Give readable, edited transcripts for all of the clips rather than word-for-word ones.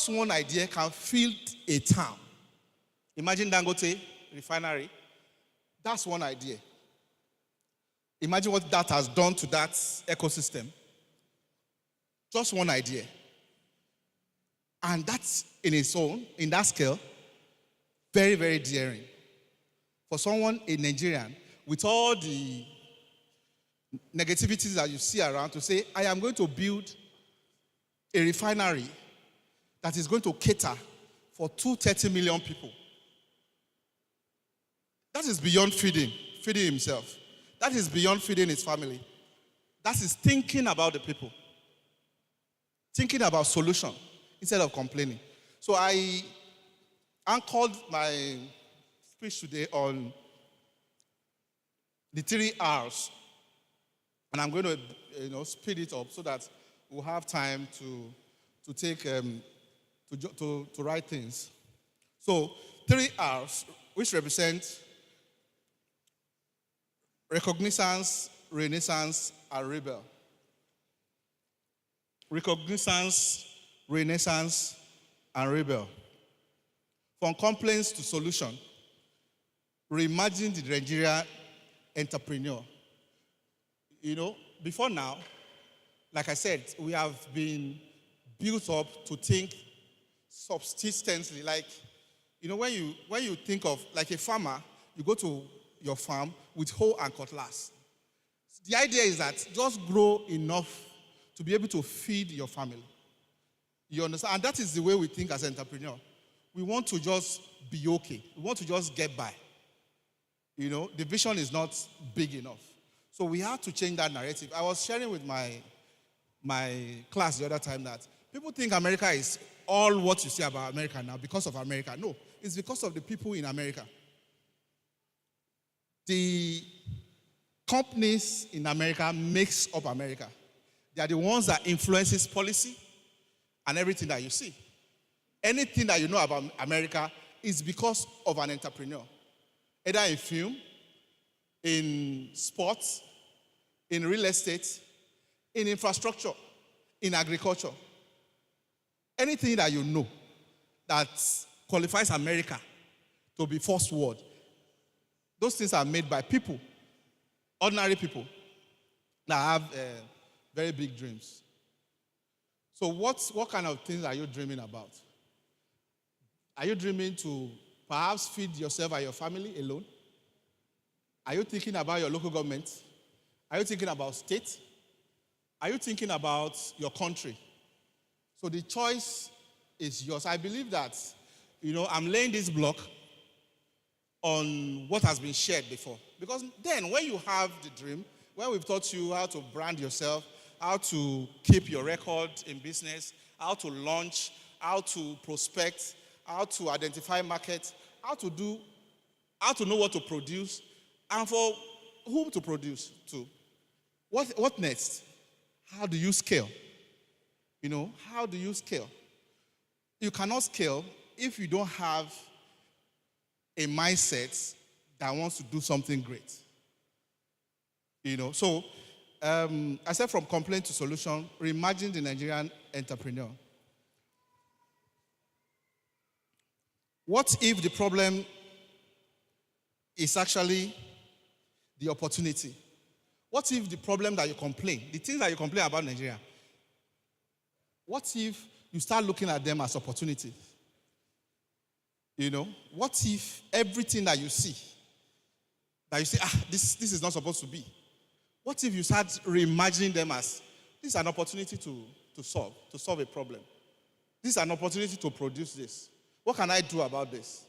just one idea can fill a town. Imagine Dangote refinery. That's one idea. Imagine what that has done to that ecosystem. Just one idea. And that's in its own, in that scale, very, very daring. For someone, a Nigerian, with all the negativities that you see around, to say, I am going to build a refinery that is going to cater for 230 million people. That is beyond feeding himself. That is beyond feeding his family. That is thinking about the people. Thinking about solution instead of complaining. So I anchored my speech today on the 3 R's. And I'm going to speed it up so that we'll have time to take to write things. So 3 R's, which represent recognizance, renaissance, and rebel. Recognizance, renaissance, and rebel. From complaints to solution. Reimagine the Nigerian entrepreneur. Before now, like I said, we have been built up to think subsistently. Like, when you think of, like a farmer, you go to your farm with hoe and cutlass. The idea is that just grow enough to be able to feed your family. You understand? And that is the way we think as entrepreneurs. We want to just be okay. We want to just get by. The vision is not big enough. So we have to change that narrative. I was sharing with my class the other time that people think America is all what you see about America now because of America. No, it's because of the people in America. The companies in America makes up America. They are the ones that influences policy and everything that you see. Anything that you know about America is because of an entrepreneur. Either in film, in sports, in real estate, in infrastructure, in agriculture. Anything that you know that qualifies America to be first world, those things are made by people, ordinary people that have very big dreams. So what kind of things are you dreaming about? Are you dreaming to perhaps feed yourself and your family alone? Are you thinking about your local government? Are you thinking about state? Are you thinking about your country? So the choice is yours. I believe that, I'm laying this block on what has been shared before. Because then when you have the dream, when we've taught you how to brand yourself, how to keep your record in business, how to launch, how to prospect, how to identify markets, how to know what to produce, and for whom to produce to. What next? How do you scale? How do you scale? You cannot scale if you don't have a mindset that wants to do something great. So I said from complaint to solution, reimagine the Nigerian entrepreneur. What if the problem is actually the opportunity? What if the problem that you complain, the things that you complain about Nigeria, what if you start looking at them as opportunities? What if everything that you see, this is not supposed to be? What if you start reimagining them as, this is an opportunity to solve a problem. This is an opportunity to produce this. What can I do about this?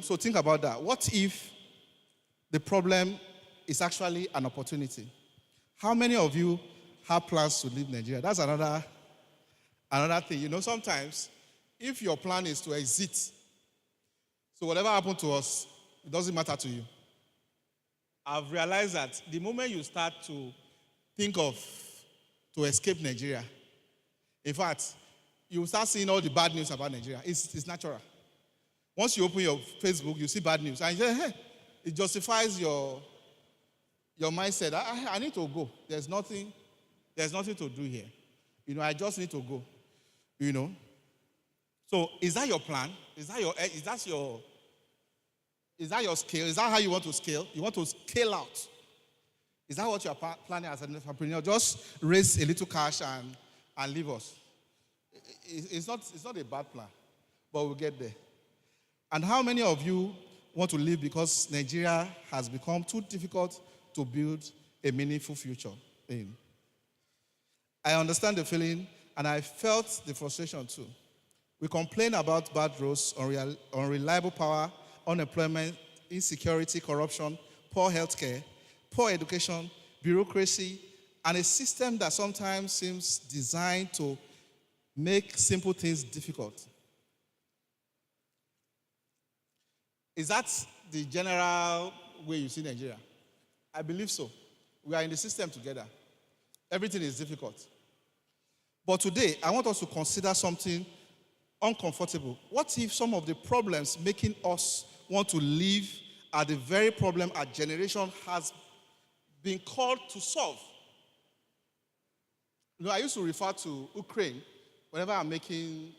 So think about that. What if the problem is actually an opportunity? How many of you have plans to leave Nigeria? That's another thing. Sometimes, if your plan is to exit, so whatever happened to us, it doesn't matter to you. I've realized that the moment you start to think of to escape Nigeria, in fact, you start seeing all the bad news about Nigeria. It's natural. Once you open your Facebook, you see bad news. And you say, hey, it justifies your mindset. I need to go. There's nothing to do here. I just need to go. So is that your plan? Is that your scale? Is that how you want to scale? You want to scale out? Is that what you are planning as an entrepreneur? Just raise a little cash and leave us. It's not a bad plan, but we'll get there. And how many of you want to leave because Nigeria has become too difficult to build a meaningful future in? I understand the feeling, and I felt the frustration too. We complain about bad roads, unreliable power, unemployment, insecurity, corruption, poor healthcare, poor education, bureaucracy, and a system that sometimes seems designed to make simple things difficult. Is that the general way you see Nigeria? I believe so. We are in the system together. Everything is difficult. But today, I want us to consider something uncomfortable. What if some of the problems making us want to live are the very problem our generation has been called to solve? I used to refer to Ukraine whenever I'm making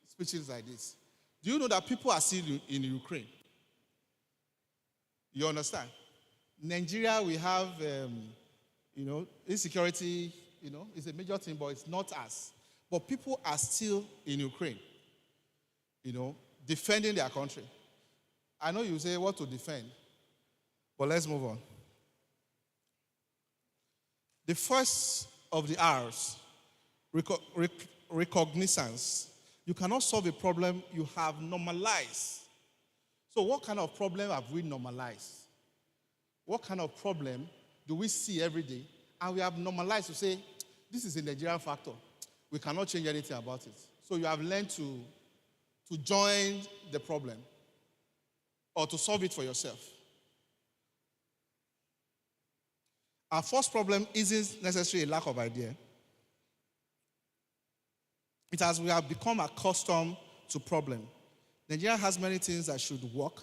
speeches like this. Do you know that people are still in Ukraine? You understand? Nigeria, we have, insecurity, it's a major thing, but it's not us. But people are still in Ukraine, defending their country. I know you say what to defend, but let's move on. The first of the R's, recognizance. You cannot solve a problem you have normalized. So what kind of problem have we normalized? What kind of problem do we see every day? And we have normalized to say, this is a Nigerian factor. We cannot change anything about it. So you have learned to join the problem or to solve it for yourself. Our first problem isn't necessarily a lack of idea. It has we have become accustomed to problem. Nigeria has many things that should work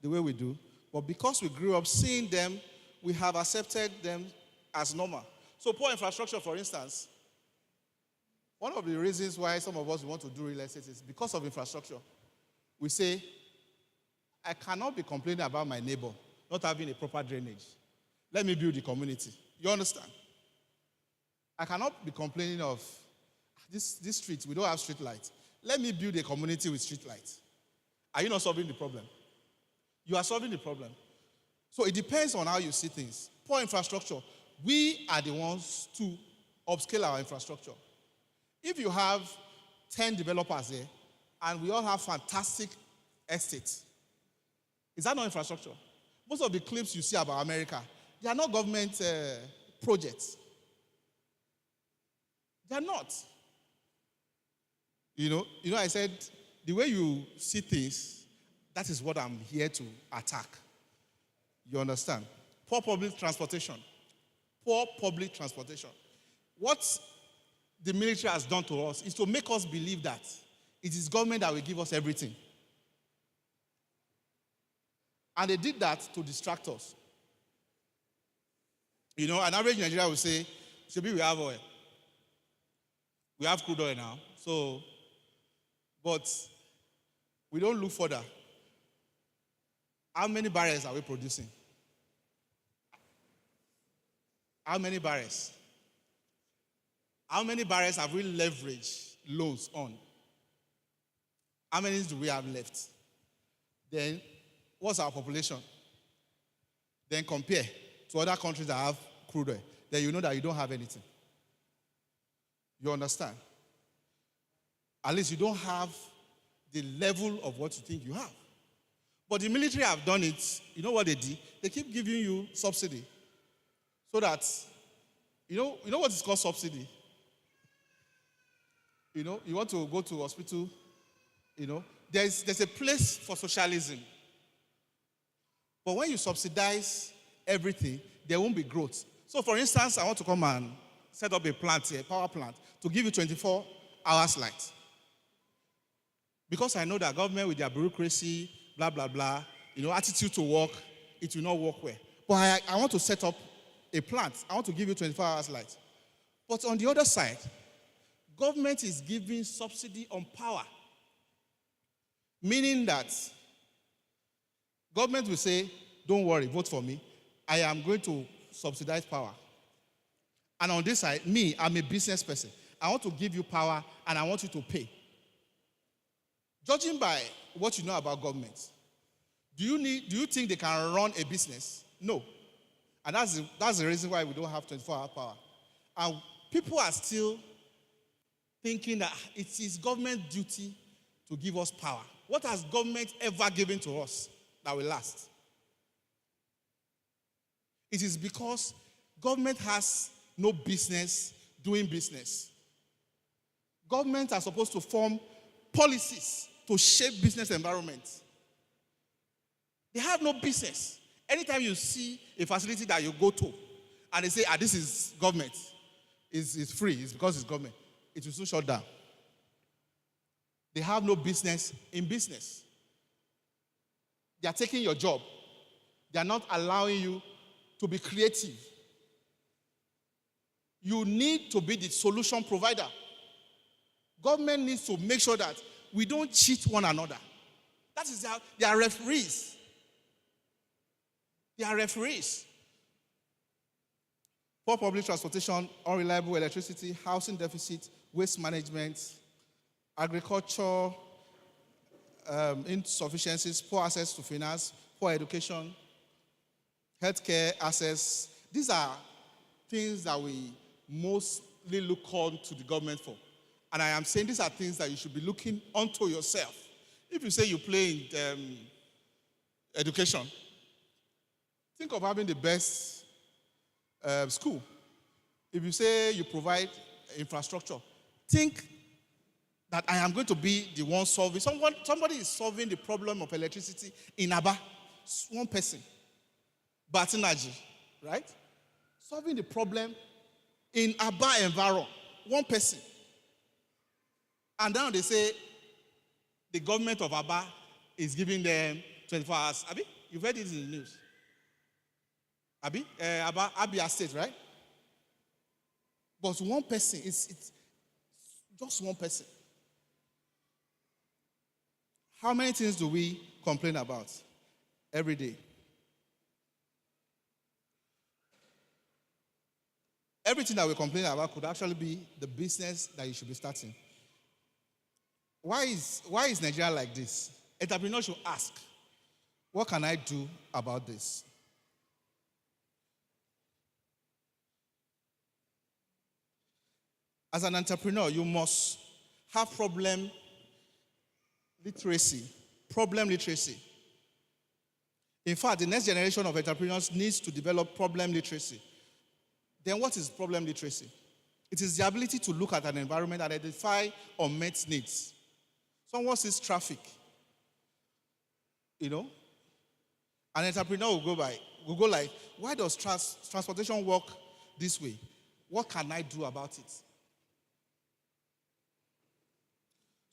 the way we do, but because we grew up seeing them, we have accepted them as normal. So poor infrastructure, for instance, one of the reasons why some of us want to do real estate is because of infrastructure. We say, I cannot be complaining about my neighbor not having a proper drainage. Let me build the community. You understand? I cannot be complaining of this street, we don't have street lights. Let me build a community with street lights. Are you not solving the problem? You are solving the problem. So it depends on how you see things. Poor infrastructure, we are the ones to upscale our infrastructure. If you have 10 developers there and we all have fantastic estates, is that not infrastructure? Most of the clips you see about America, they are not government projects. They are not. I said, the way you see things, that is what I'm here to attack. You understand? Poor public transportation. Poor public transportation. What the military has done to us is to make us believe that it is government that will give us everything. And they did that to distract us. An average Nigerian will say, Shebi, we have oil. We have crude oil now. But we don't look further. How many barrels are we producing? How many barrels? How many barrels have we leveraged loans on? How many do we have left? Then, what's our population? Then compare to other countries that have crude oil. Then you know that you don't have anything. You understand? At least you don't have the level of what you think you have. But the military have done it. You know what they did? They keep giving you subsidy. So that, you know what is called subsidy? You want to go to hospital, there's a place for socialism. But when you subsidize everything, there won't be growth. So for instance, I want to come and set up a plant here, power plant, to give you 24 hours light. Because I know that government with their bureaucracy, blah, blah, blah, attitude to work, it will not work well. But I want to set up a plant. I want to give you 24 hours light. But on the other side, government is giving subsidy on power. Meaning that government will say, don't worry, vote for me. I am going to subsidize power. And on this side, me, I'm a business person. I want to give you power and I want you to pay. Judging by what you know about government, do you think they can run a business? No. And that's the reason why we don't have 24-hour power. And people are still thinking that it is government duty to give us power. What has government ever given to us that will last? It is because government has no business doing business. Governments are supposed to form policies to shape business environments. They have no business. Anytime you see a facility that you go to and they say, this is government, it's free, it's because it's government, it will soon shut down. They have no business in business. They are taking your job. They are not allowing you to be creative. You need to be the solution provider. Government needs to make sure that we don't cheat one another. That is they are referees. They are referees. Poor public transportation, unreliable electricity, housing deficit, waste management, agriculture, insufficiencies, poor access to finance, poor education, healthcare access. These are things that we mostly look on to the government for. And I am saying these are things that you should be looking onto yourself. If you say you play in education, think of having the best school. If you say you provide infrastructure, think that I am going to be the one solving. Somebody is solving the problem of electricity in Aba. One person. Batinaji, right? Solving the problem in Aba environment. One person. And now they say the government of Aba is giving them 24 hours. Abi, you've heard it in the news. Abi, Abia State, right? But one person, it's just one person. How many things do we complain about every day? Everything that we complain about could actually be the business that you should be starting. Why is Nigeria like this? Entrepreneurs should ask, what can I do about this? As an entrepreneur, you must have problem literacy. In fact, the next generation of entrepreneurs needs to develop problem literacy. Then what is problem literacy? It is the ability to look at an environment and identify unmet needs. Someone sees traffic, an entrepreneur will go like, why does transportation work this way? What can I do about it?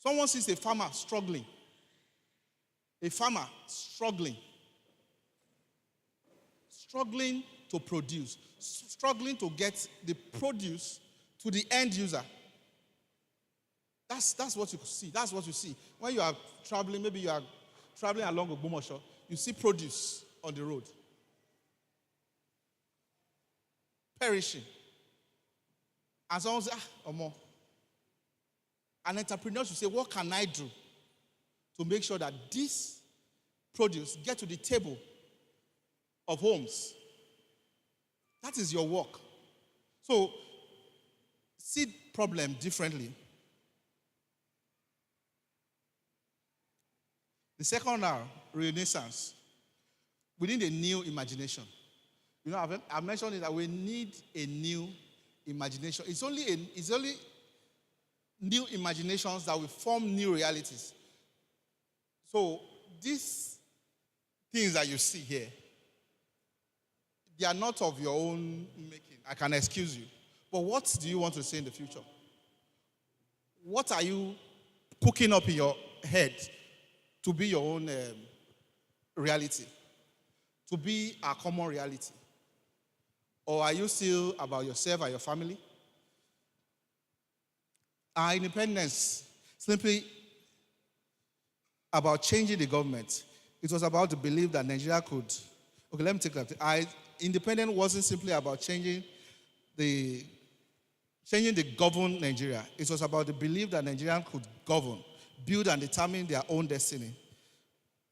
Someone sees a farmer struggling to produce, struggling to get the produce to the end user. That's what you see. That's what you see. When you are traveling, maybe you are traveling along Ogbomoso, you see produce on the road. Perishing. And someone says, Omo. An entrepreneur should say, what can I do to make sure that this produce get to the table of homes? That is your work. So, see problem differently. The second are renaissance. We need a new imagination. I've mentioned it that we need a new imagination. It's only new imaginations that will form new realities. So these things that you see here, they are not of your own making. I can excuse you. But what do you want to say in the future? What are you cooking up in your head to be your own reality? To be a common reality? Or are you still about yourself and your family? Our independence simply about changing the government. It was about the belief that Nigeria could. Okay, let me take that. Independence wasn't simply about the changing the govern Nigeria. It was about the belief that Nigerians could govern, build, and determine their own destiny.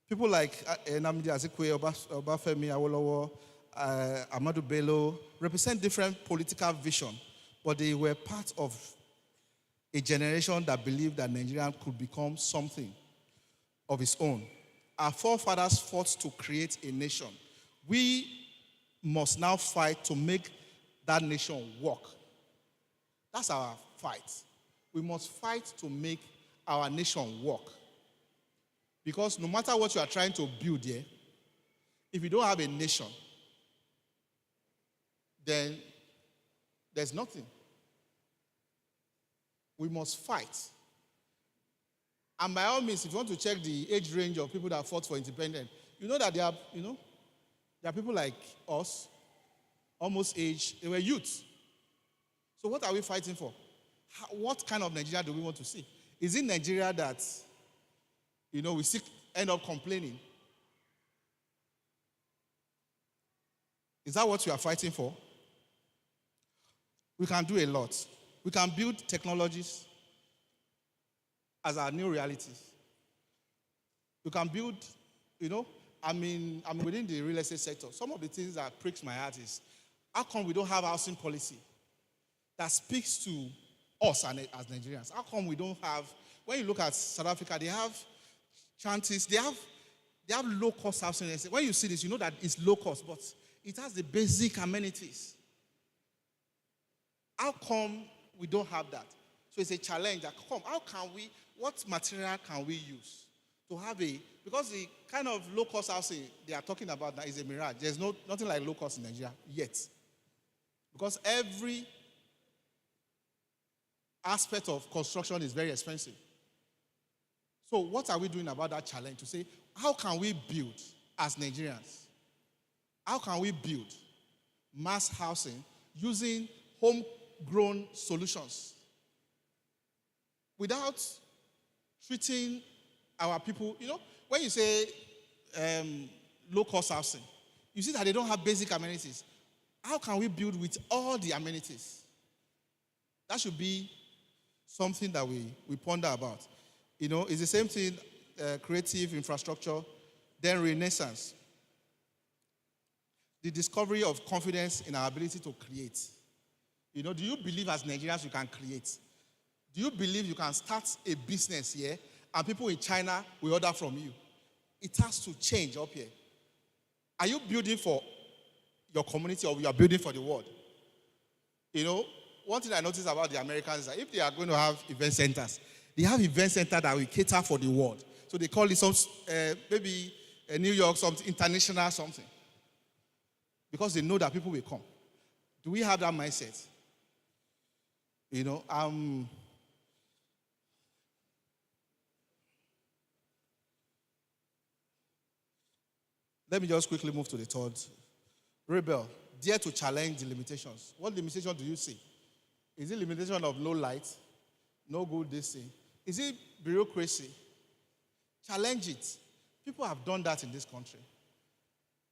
People like Nnamdi Azikiwe, Obafemi Awolowo, Ahmadu Bello represent different political vision, but they were part of a generation that believed that Nigeria could become something of its own. Our forefathers fought to create a nation. We must now fight to make that nation work. That's our fight. We must fight to make our nation work. Because no matter what you are trying to build here, if you don't have a nation, then there's nothing. We must fight. And by all means, if you want to check the age range of people that fought for independence, you know that there are people like us, almost age, they were youth. So what are we fighting for? What kind of Nigeria do we want to see? Is it Nigeria that, we end up complaining? Is that what we are fighting for? We can do a lot. We can build technologies as our new realities. We can build, I'm within the real estate sector. Some of the things that pricks my heart is, how come we don't have housing policy that speaks to us as Nigerians? How come we don't have, when you look at South Africa, they have shanties, they have low-cost housing. When you see this, you know that it's low-cost, but it has the basic amenities. How come we don't have that? So it's a challenge. What material can we use to have because the kind of low-cost housing they are talking about now is a mirage. There's nothing like low-cost in Nigeria yet. Because every aspect of construction is very expensive. So what are we doing about that challenge to say, how can we build as Nigerians? How can we build mass housing using homegrown solutions without treating our people? When you say low-cost housing, you see that they don't have basic amenities. How can we build with all the amenities? That should be something that we ponder about. It's the same thing, creative infrastructure, then renaissance. The discovery of confidence in our ability to create. Do you believe as Nigerians you can create? Do you believe you can start a business here and people in China will order from you? It has to change up here. Are you building for your community or you are building for the world? One thing I noticed about the Americans is that if they are going to have event centers, they have event centers that will cater for the world. So they call it maybe New York, something international something. Because they know that people will come. Do we have that mindset? Let me just quickly move to the third. Rebel, dare to challenge the limitations. What limitation do you see? Is it limitation of no light, no good this thing? Is it bureaucracy? Challenge it. People have done that in this country.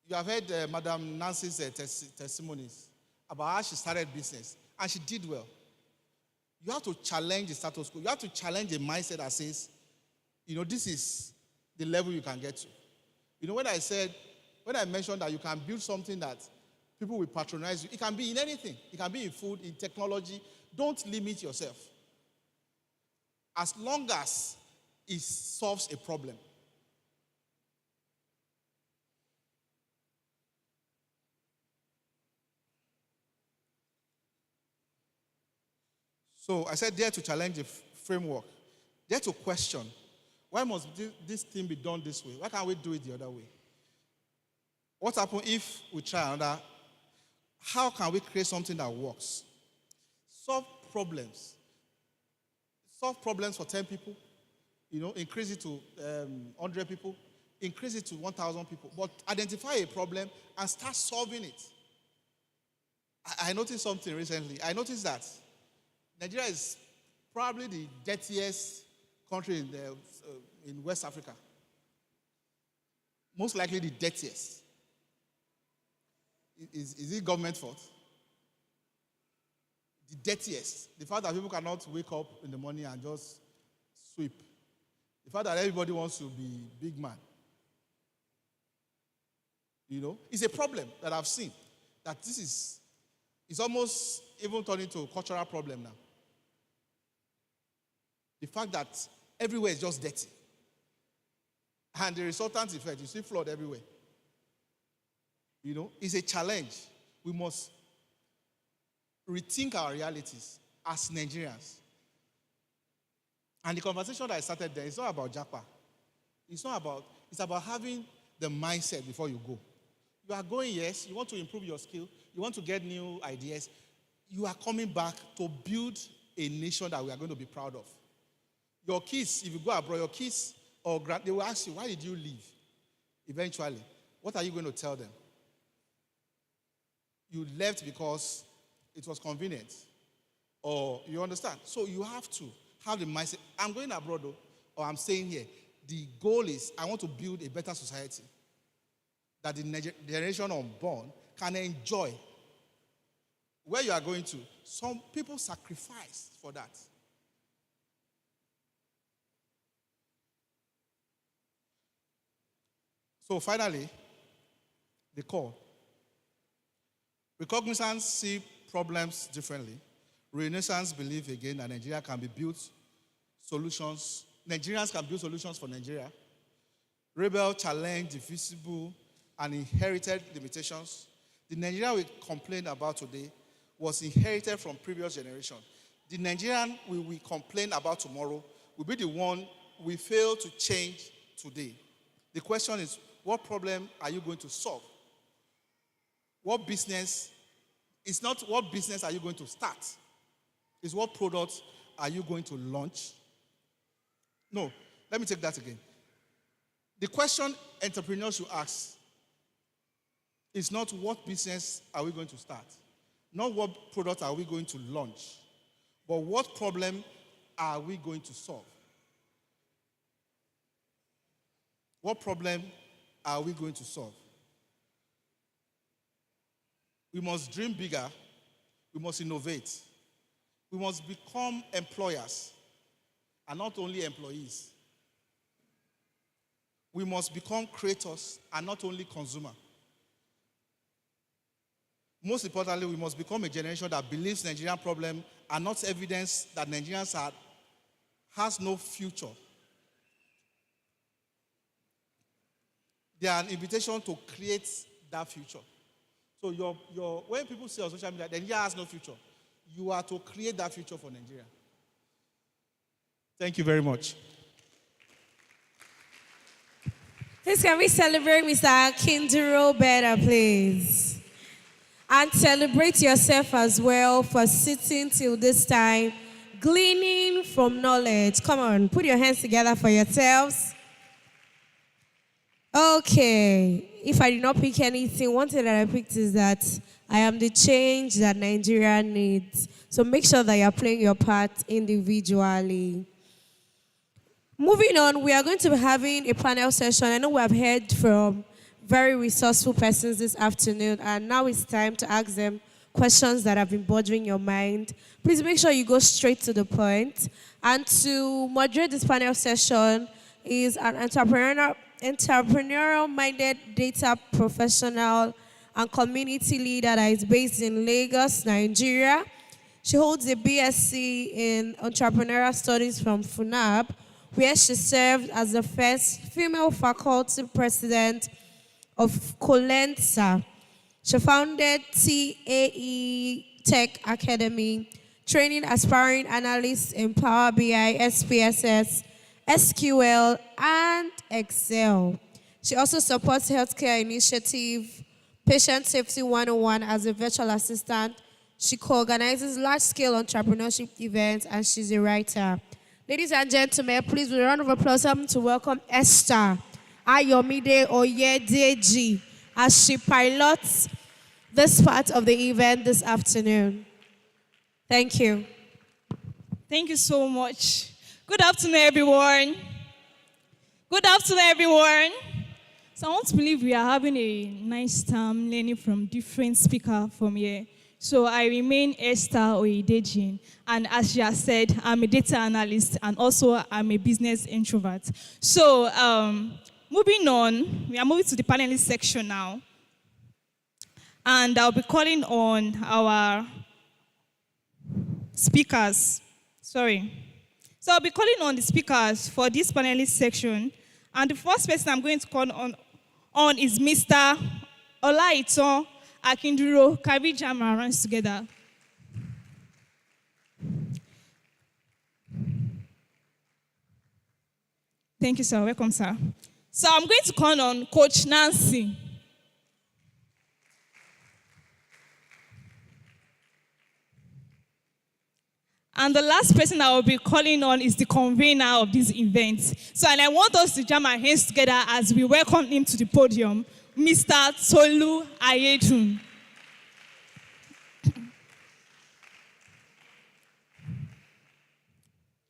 You have heard Madam Nancy's testimonies about how she started business, and she did well. You have to challenge the status quo. You have to challenge a mindset that says, this is the level you can get to. When I mentioned that you can build something that people will patronize you, it can be in anything. It can be in food, in technology. Don't limit yourself. As long as it solves a problem. So I said dare to challenge the framework. Dare to question. Why must this thing be done this way? Why can't we do it the other way? What happens if we try another? How can we create something that works? Solve problems. Solve problems for 10 people. Increase it to 100 people. Increase it to 1,000 people. But identify a problem and start solving it. I noticed something recently. I noticed that Nigeria is probably the dirtiest country in West Africa. Most likely the dirtiest. Is it government fault? The dirtiest. The fact that people cannot wake up in the morning and just sweep. The fact that everybody wants to be big man. It's a problem that I've seen. That it's almost even turning to a cultural problem now. The fact that everywhere is just dirty. And the resultant effect, you see flood everywhere. It's a challenge. We must rethink our realities as Nigerians. And the conversation that I started there is not about Japa. It's about having the mindset before you go. You are going, yes, you want to improve your skill, you want to get new ideas. You are coming back to build a nation that we are going to be proud of. Your kids, if you go abroad, your kids or they will ask you, why did you leave? Eventually, what are you going to tell them? You left because it was convenient. Or you understand? So you have to have the mindset. I'm going abroad though, or I'm staying here. The goal is I want to build a better society that the generation unborn can enjoy. Where you are going to, some people sacrifice for that. So finally, the core. Recognizance see problems differently. Renaissance believe again that Nigeria can be built solutions. Nigerians can build solutions for Nigeria. Rebel challenge the visible and inherited limitations. The Nigeria we complain about today was inherited from previous generation. The Nigerian we complain about tomorrow will be the one we fail to change today. The question is, what problem are you going to solve? What business? It's not what business are you going to start. It's what product are you going to launch? No, let me take that again. The question entrepreneurs should ask is not what business are we going to start, not what product are we going to launch, but what problem are we going to solve? What problem are we going to solve? We must dream bigger. We must innovate. We must become employers and not only employees. We must become creators and not only consumers. Most importantly, we must become a generation that believes Nigerian problems are not evidence that Nigerians has no future. They are an invitation to create that future. So when people say on social media, Nigeria has no future, you are to create that future for Nigeria. Thank you very much. Please, can we celebrate Mr. Kinduro better, please? And celebrate yourself as well for sitting till this time, gleaning from knowledge. Come on, put your hands together for yourselves. Okay, if I did not pick anything, one thing that I picked is that I am the change that Nigeria needs. So make sure that you're playing your part individually. Moving on, we are going to be having a panel session. I know we have heard from very resourceful persons this afternoon, and now it's time to ask them questions that have been bothering your mind. Please make sure you go straight to the point. And to moderate this panel session is an entrepreneurial-minded data professional and community leader that is based in Lagos, Nigeria. She holds a BSc in Entrepreneurial Studies from FUNAB, where she served as the first female faculty president of Colensa. She founded TAE Tech Academy, training aspiring analysts in Power BI, SPSS, SQL, and Excel. She also supports healthcare initiative, Patient Safety 101 as a virtual assistant. She co-organizes large-scale entrepreneurship events, and she's a writer. Ladies and gentlemen, please, with a round of applause, to welcome Esther Ayomide Oyedeji as she pilots this part of the event this afternoon. Thank you. Thank you so much. Good afternoon, everyone. Good afternoon, everyone. So I want to believe we are having a nice time learning from different speakers from here. So I remain Esther Oedejin, and as she has said, I'm a data analyst and also I'm a business introvert. So moving on, we are moving to the panelist section now, and I'll be calling on our speakers. Sorry. So I'll be calling on the speakers for this panelist section. And the first person I'm going to call on is Mr. Olaiton Akinduro. Can we jam our hands together? Thank you, sir. Welcome, sir. So I'm going to call on Coach Nancy. And the last person I will be calling on is the convener of this event. So, and I want us to jam our hands together as we welcome him to the podium, Mr. Tolu Ayetun.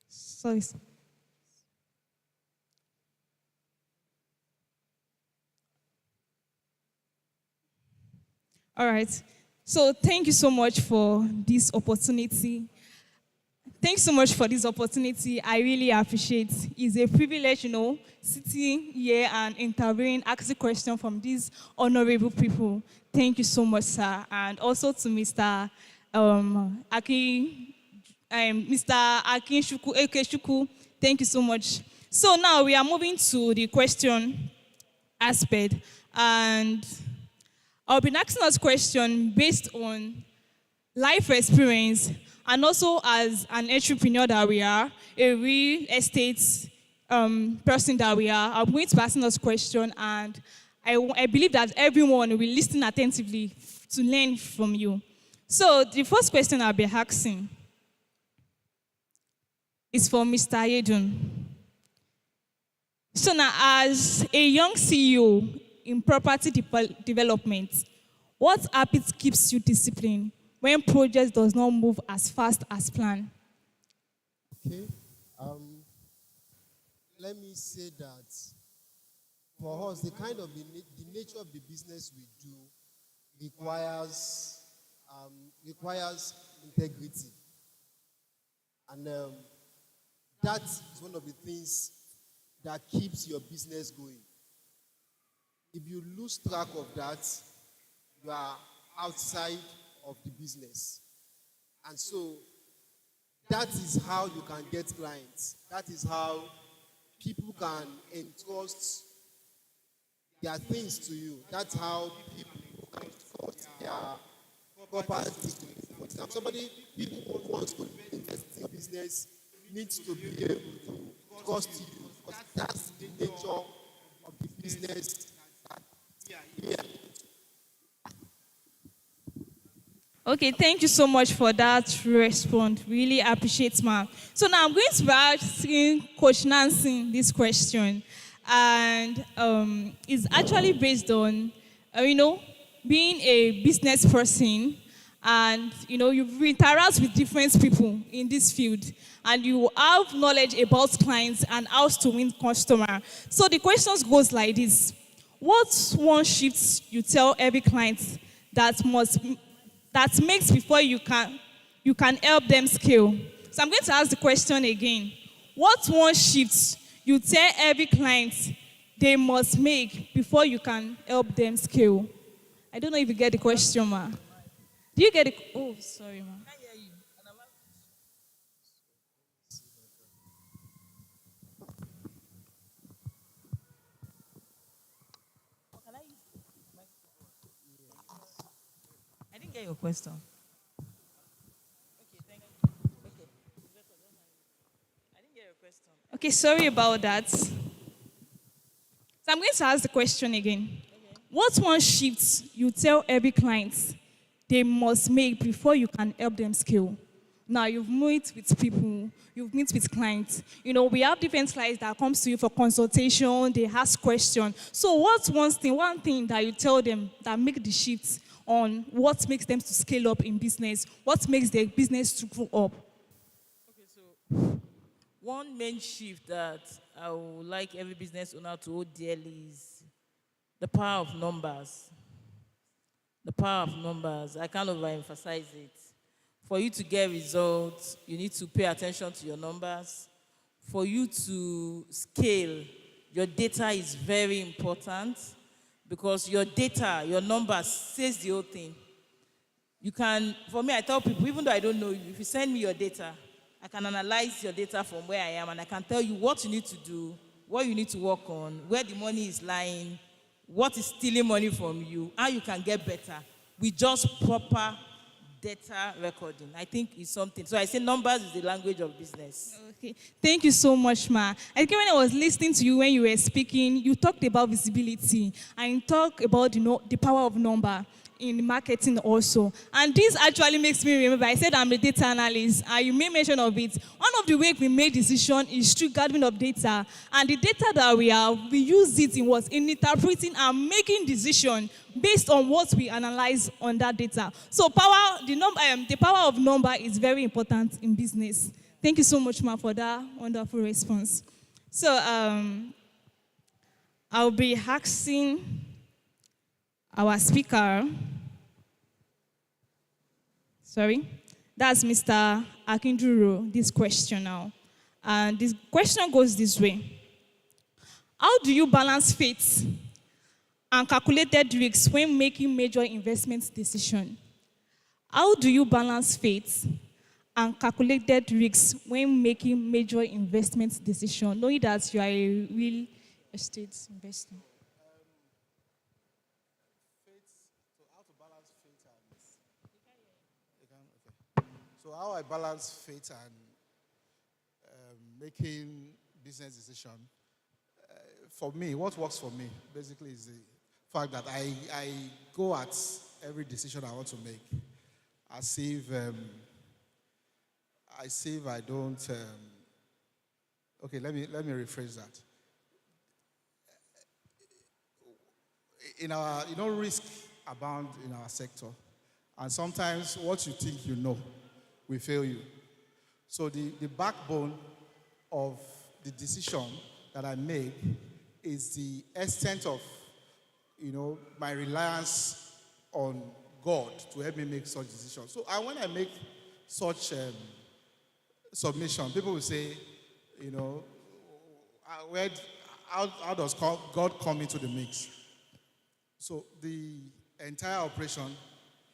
Sorry. All right. So, thank you so much for this opportunity. Thanks so much for this opportunity. I really appreciate it. It's a privilege, sitting here and interviewing, asking questions from these honorable people. Thank you so much, sir. And also to Mr. Mr. Akin Shuku. Thank you so much. So now we are moving to the question aspect. And I'll be asking us question based on life experience, and also as an entrepreneur that we are, a real estate person that we are. I'm going to be asking us question, and I believe that everyone will listen attentively to learn from you. So the first question I'll be asking is for Mr. Ayedun. So now, as a young CEO in property development, what habit keeps you disciplined when project does not move as fast as planned? Okay. Let me say that for us, the kind of the nature of the business we do requires integrity, and that is one of the things that keeps your business going. If you lose track of that, you are outside of the business. And so that is how you can get clients. That is how people can entrust their things to you. That's how people can entrust their property to you. For example, people who want to invest in your business needs to be able to trust you, because that's the nature of the business that we are. Okay, thank you so much for that response. Really appreciate, ma'am. So now I'm going to be asking Coach Nancy this question. And it's actually based on, being a business person, and, you interact with different people in this field, and you have knowledge about clients and how to win customer. So the questions goes like this. What's one shift you tell every client that makes before you can help them scale? So I'm going to ask the question again. What one shift you tell every client they must make before you can help them scale? I don't know if you get the question, ma. Do you get it? Oh, sorry, ma. I didn't get your question. I didn't get your question. Okay, sorry about that. So I'm going to ask the question again. Okay. What one shift you tell every client they must make before you can help them scale? Now, you've met with people, you've met with clients. We have different clients that comes to you for consultation, they ask questions. So what's one thing that you tell them that make the shift on what makes them to scale up in business? What makes their business to grow up? Okay, so one main shift that I would like every business owner to hold dearly is The power of numbers. The power of numbers. I can't overemphasize it. For you to get results, you need to pay attention to your numbers. For you to scale, your data is very important because your data, your numbers says the whole thing. You can, for me, I tell people, even though I don't know you, if you send me your data, I can analyze your data from where I am and I can tell you what you need to do, what you need to work on, where the money is lying, what is stealing money from you, how you can get better with just proper data recording. I think it's something. So I say numbers is the language of business. Okay. Thank you so much, Ma. I think when I was listening to you when you were speaking, you talked about visibility and you talked about the power of number in marketing also. And this actually makes me remember, I said I'm a data analyst, and you made mention of it. One of the ways we make decision is through gathering of data. And the data that we have, we use it in interpreting and making decision based on what we analyze on that data. So the power of number is very important in business. Thank you so much, Ma, for that wonderful response. So I'll be asking our speaker, that's Mr. Akinduro, this question now. And this question goes this way. How do you balance faith and calculated risks when making major investment decisions? How do you balance faith and calculated risks when making major investment decisions, knowing that you are a real estate investor? So how I balance faith and making business decision, for me, what works for me basically is the fact that I go at every decision I want to make as if I don't. Okay, let me rephrase that. In our, risk abound in our sector, and sometimes what you think you know will fail you. So the backbone of the decision that I make is the extent of, my reliance on God to help me make such decisions. So when I make such submission, people will say, how does God come into the mix? So the entire operation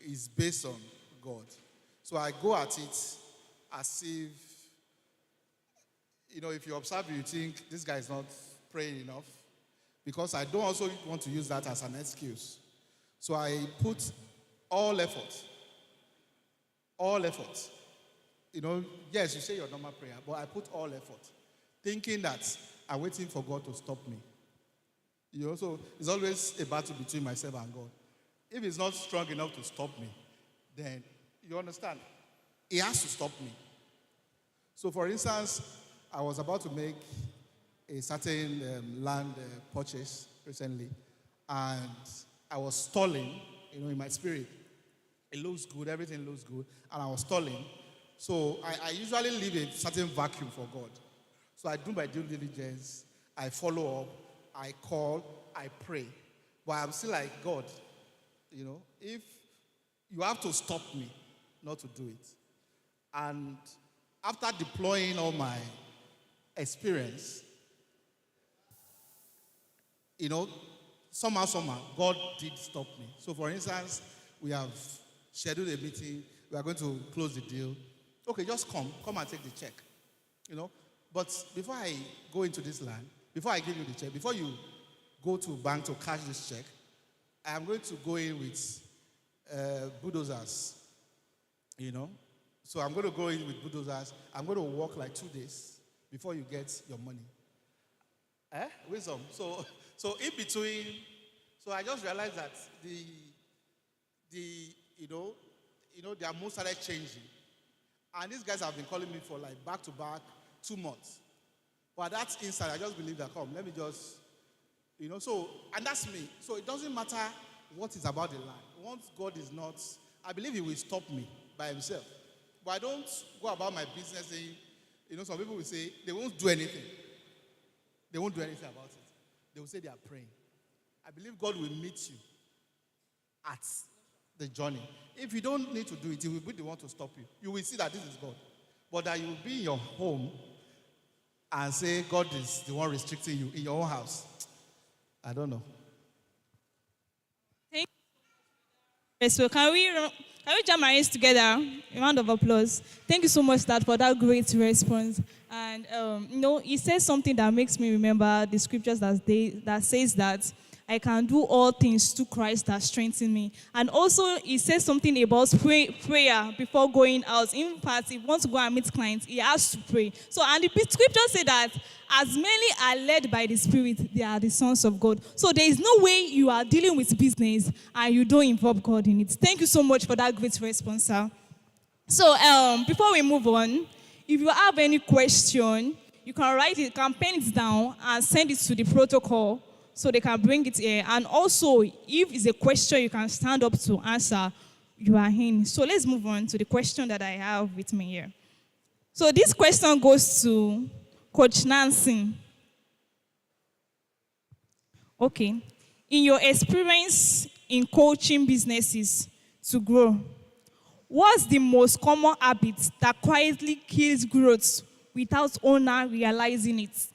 is based on God. So I go at it as if, if you observe, you think this guy is not praying enough, because I don't also want to use that as an excuse. So I put all effort. Yes, you say your normal prayer, but I put all effort, thinking that I'm waiting for God to stop me. So it's always a battle between myself and God. If it's not strong enough to stop me, then you understand, He has to stop me. So for instance, I was about to make a certain land purchase recently, and I was stalling, in my spirit. It looks good, everything looks good, and I was stalling. So I usually leave a certain vacuum for God. So I do my due diligence, I follow up, I call, I pray. But I'm still like, God, if you have to stop me not to do it. And after deploying all my experience, somehow, God did stop me. So for instance, we have scheduled a meeting, we are going to close the deal. Okay, just come and take the check. But before I go into this land, before I give you the check, before you go to bank to cash this check, I am going to go in with bulldozers, So I'm going to go in with bulldozers. I'm going to work like 2 days before you get your money. Wisdom. So in between, so I just realized that their mood started changing. And these guys have been calling me for like back to back 2 months. But at that instant, I just believe that, let me just, and that's me. So it doesn't matter what is about the land. Once God is not, I believe He will stop me by Himself. But I don't go about my business saying, some people will say they won't do anything. They won't do anything about it. They will say they are praying. I believe God will meet you at the journey. If you don't need to do it, He will be the one to stop you. You will see that this is God. But that you will be in your home and say God is the one restricting you in your own house. I don't know. Thank you. So can we jam our hands together? A round of applause. Thank you so much, Dad, for that great response. And he says something that makes me remember the scriptures that says that I can do all things through Christ that strengthens me. And also, he says something about prayer before going out. In fact, if he wants to go and meet clients, he has to pray. So, and the scripture say that as many are led by the Spirit, they are the sons of God. So, there is no way you are dealing with business and you don't involve God in it. Thank you so much for that great response, sir. So, before we move on, if you have any question, you can write it, you can pen it down and send it to the protocol so they can bring it here. And also, if it's a question you can stand up to answer, you are in. So let's move on to the question that I have with me here. So this question goes to Coach Nancy. Okay. In your experience in coaching businesses to grow, what's the most common habit that quietly kills growth without owner realizing it?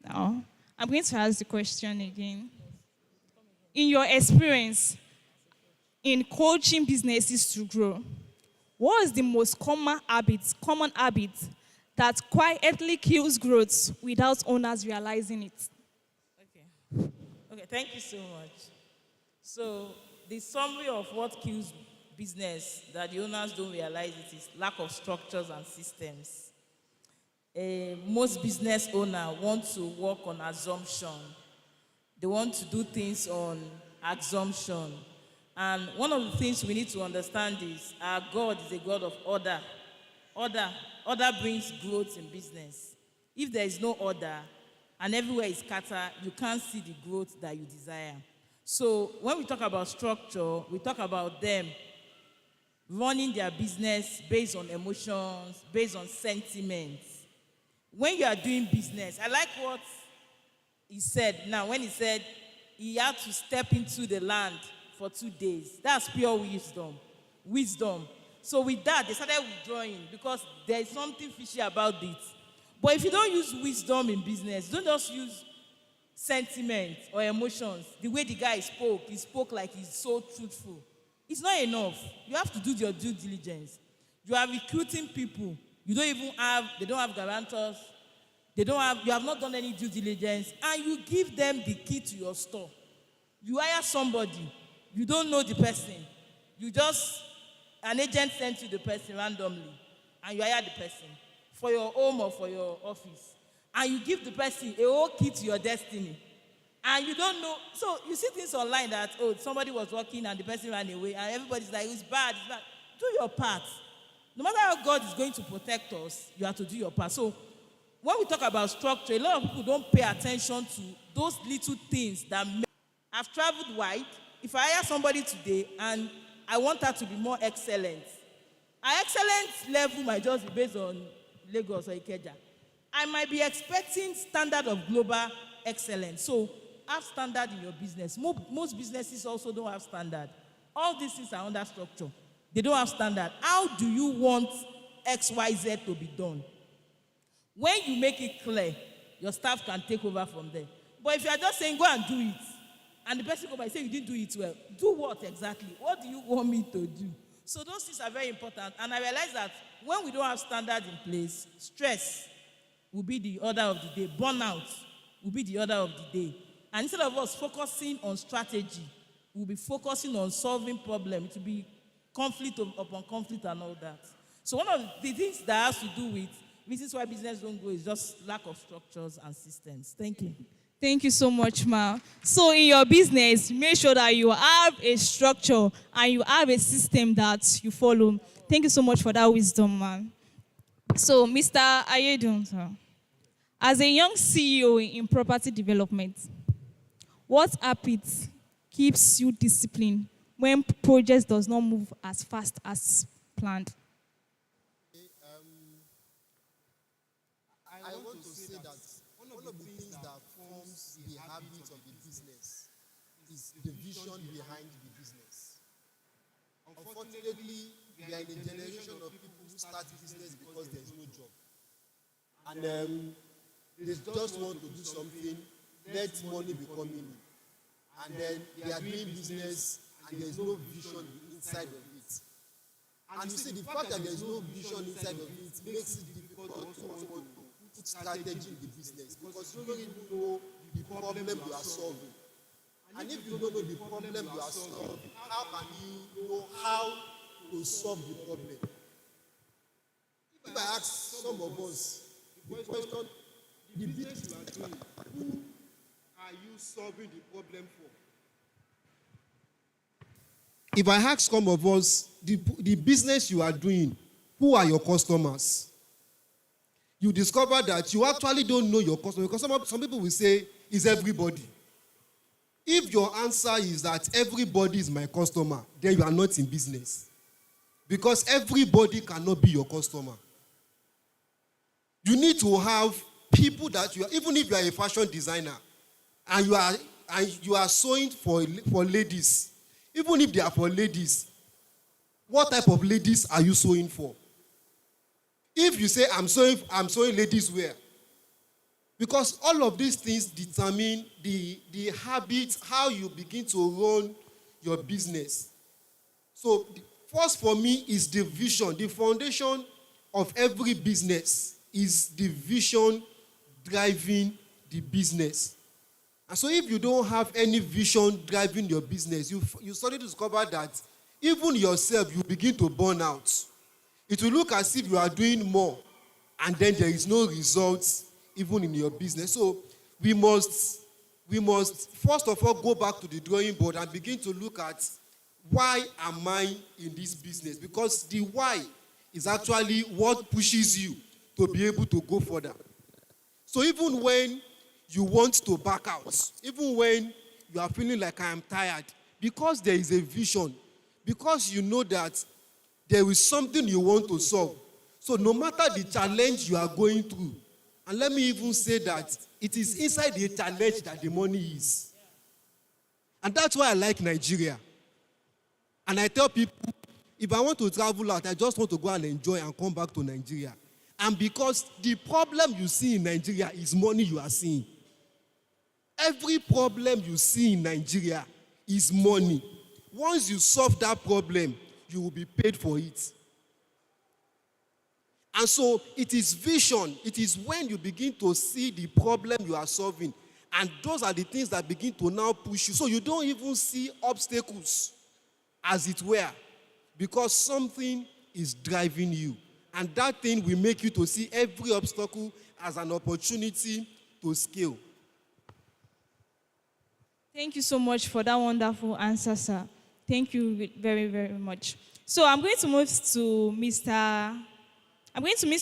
Now, I'm going to ask the question again. In your experience in coaching businesses to grow, what is the most common habit that quietly kills growth without owners realizing it? Okay, thank you so much. So, the summary of what kills business that the owners don't realize it is lack of structures and systems. Most business owners want to work on assumption. They want to do things on assumption. And one of the things we need to understand is our God is a God of order. Order brings growth in business. If there is no order and everywhere is scattered, you can't see the growth that you desire. So when we talk about structure, we talk about them running their business based on emotions, based on sentiments. When you are doing business, I like what he said now, when he said he had to step into the land for 2 days. That's pure wisdom. So with that, they started withdrawing because there is something fishy about it. But if you don't use wisdom in business, don't just use sentiment or emotions. The way the guy spoke, he spoke like he's so truthful. It's not enough. You have to do your due diligence. You are recruiting people. They don't have guarantors. You have not done any due diligence, and you give them the key to your store. You hire somebody, you don't know the person. An agent sent you the person randomly, and you hire the person for your home or for your office. And you give the person a whole key to your destiny. And you don't know. So you see things online that, somebody was working and the person ran away, and everybody's like, it's bad. Do your part. No matter how God is going to protect us, you have to do your part. So when we talk about structure, a lot of people don't pay attention to those little things that make. I've traveled wide. If I hire somebody today and I want her to be more excellent, her excellence level might just be based on Lagos or Ikeja. I might be expecting standard of global excellence. So have standard in your business. Most businesses also don't have standard. All these things are under structure. They don't have standard. How do you want XYZ to be done? When you make it clear, your staff can take over from there. But if you are just saying, go and do it, and the person comes and say, you didn't do it well, do what exactly? What do you want me to do? So those things are very important. And I realize that when we don't have standards in place, stress will be the order of the day. Burnout will be the order of the day. And instead of us focusing on strategy, we'll be focusing on solving problems. It will be conflict upon conflict and all that. So one of the things that has to do with reasons why business don't go is just lack of structures and systems. Thank you. Thank you so much, Ma. So in your business, make sure that you have a structure and you have a system that you follow. Thank you so much for that wisdom, Ma. So, Mr. Ayedun, sir, as a young CEO in property development, what habit keeps you disciplined when projects does not move as fast as planned? I want to say that one of the things that forms the habit of the business is the vision behind the business. Unfortunately, we are in a generation of people who start business because there's no job. And they just want to do something, let money be coming in. And then they are doing business and there's no vision inside of it. And you see, the fact that there's no vision inside of it makes it difficult to put strategy in the business because you don't even know the problem you are solving. And if you don't know the problem you are solving, how can you know how to solve the problem? If I ask some of us the question, the business you are doing, who are you solving the problem for? If I ask some of us the business you are doing, who are your customers? You discover that you actually don't know your customer because some people will say, is everybody. If your answer is that everybody is my customer, then you are not in business. Because everybody cannot be your customer. You need to have people that you are, even if you are a fashion designer and you are sewing for ladies, even if they are for ladies, what type of ladies are you sewing for? If you say I'm sewing ladies wear, because all of these things determine the habits, how you begin to run your business. So first for me is the vision. The foundation of every business is the vision driving the business. And so if you don't have any vision driving your business, you suddenly discover that even yourself, you begin to burn out. It will look as if you are doing more, and then there is no results even in your business. So we must first of all go back to the drawing board and begin to look at why am I in this business? Because the why is actually what pushes you to be able to go further. So even when you want to back out, even when you are feeling like I am tired, because there is a vision, because you know that there is something you want to solve. So no matter the challenge you are going through, and let me even say that it is inside the challenge that the money is. And that's why I like Nigeria. And I tell people, if I want to travel out, I just want to go and enjoy and come back to Nigeria. And because the problem you see in Nigeria is money you are seeing. Every problem you see in Nigeria is money. Once you solve that problem, you will be paid for it. And so it is vision. It is when you begin to see the problem you are solving. And those are the things that begin to now push you. So you don't even see obstacles, as it were, because something is driving you. And that thing will make you to see every obstacle as an opportunity to scale. Thank you so much for that wonderful answer, sir. Thank you very, very much. So I'm going to move to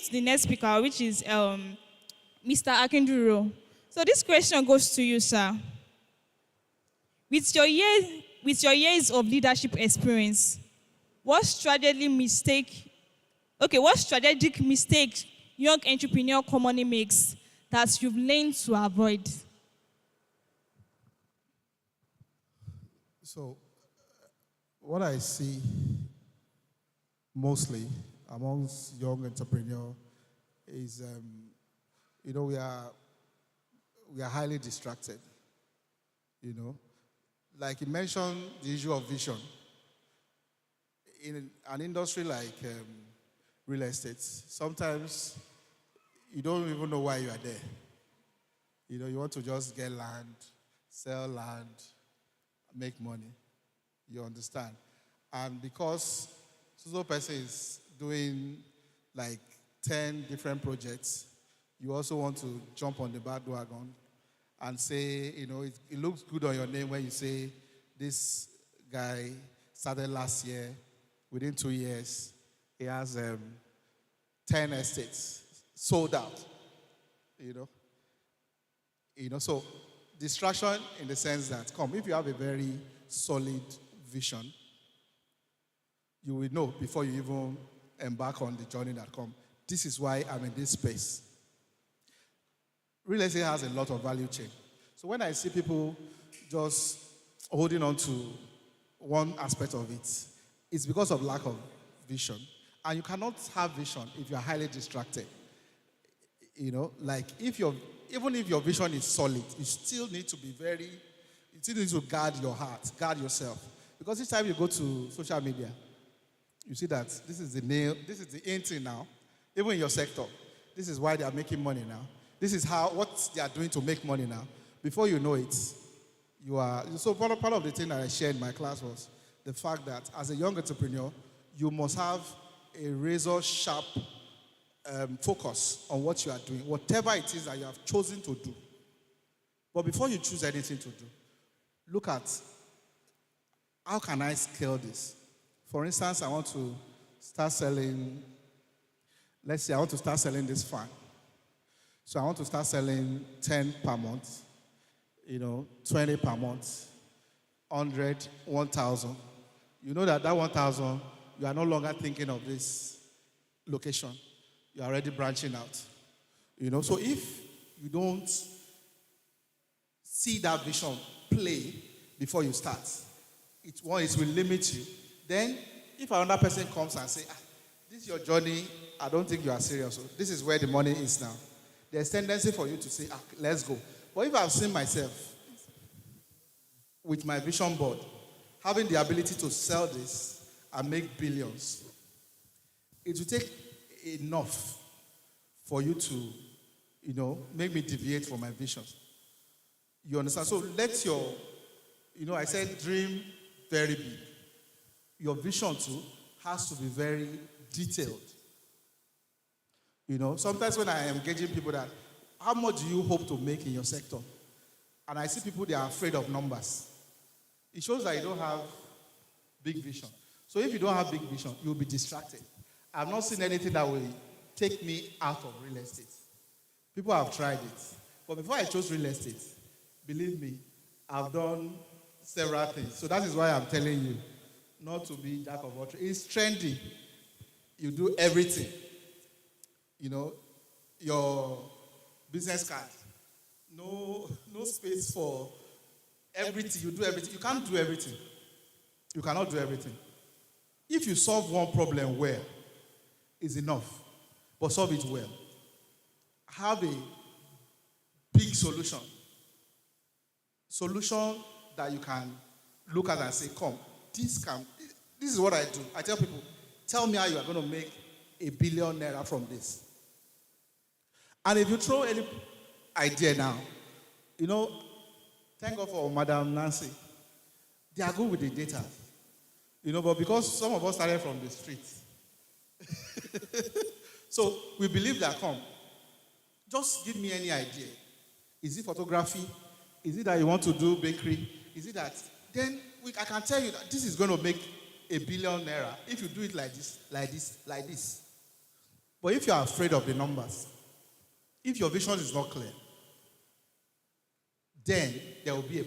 the next speaker, which is Mr. Akinduro. So this question goes to you, sir. With your years of leadership experience, what strategic mistake young entrepreneur commonly makes that you've learned to avoid? So, what I see mostly amongst young entrepreneurs is, we are highly distracted. Like you mentioned, the issue of vision. In an industry like real estate, sometimes you don't even know why you are there. You want to just get land, sell land, make money. You understand? And because so person is doing like 10 different projects, you also want to jump on the bandwagon and say, it looks good on your name when you say this guy started last year. Within 2 years, he has 10 estates sold out. So distraction in the sense that, if you have a very solid vision, you will know before you even embark on the journey that comes. This is why I'm in this space. Real estate has a lot of value chain. So when I see people just holding on to one aspect of it, it's because of lack of vision. And you cannot have vision if you're highly distracted. You know, like even if your vision is solid, you still need to you still need to guard your heart, guard yourself. Because each time you go to social media, you see that this is the in thing now. Even in your sector, this is why they are making money now. This is what they are doing to make money now. Before you know it, so part of the thing that I shared in my class was the fact that as a young entrepreneur, you must have a razor sharp focus on what you are doing, whatever it is that you have chosen to do. But before you choose anything to do, look at how can I scale this? For instance, I want to start selling, let's say I want to start selling this fan. So I want to start selling 10 per month, 20 per month, 100, 1,000. You know that 1,000, you are no longer thinking of this location. You are already branching out. So if you don't see that vision play before you start, it will limit you. Then, if another person comes and says, this is your journey, I don't think you are serious. So this is where the money is now. There's tendency for you to say, let's go. But if I've seen myself with my vision board, having the ability to sell this and make billions, it will take enough for you to, make me deviate from my vision. You understand? So let your, I said dream very big. Your vision too has to be very detailed. Sometimes when I am engaging people that, how much do you hope to make in your sector? And I see people, they are afraid of numbers. It shows that you don't have big vision. So if you don't have big vision, you'll be distracted. I've not seen anything that will take me out of real estate. People have tried it. But before I chose real estate, believe me, I've done several things. So that is why I'm telling you, not to be jack of all trades. It's trendy. You do everything. Your business card. No space for everything. You do everything. You can't do everything. You cannot do everything. If you solve one problem well, it's enough. But solve it well. Have a big solution. Solution that you can look at and say, this is what I do. I tell people, tell me how you are going to make $1 billion from this. And if you throw any idea now, thank God for Madam Nancy. They are good with the data. But because some of us started from the streets. So we believe that, just give me any idea. Is it photography? Is it that you want to do bakery? Is it that? Then I can tell you that this is going to make $1 billion if you do it like this, like this, like this. But if you are afraid of the numbers, if your vision is not clear, then there will be a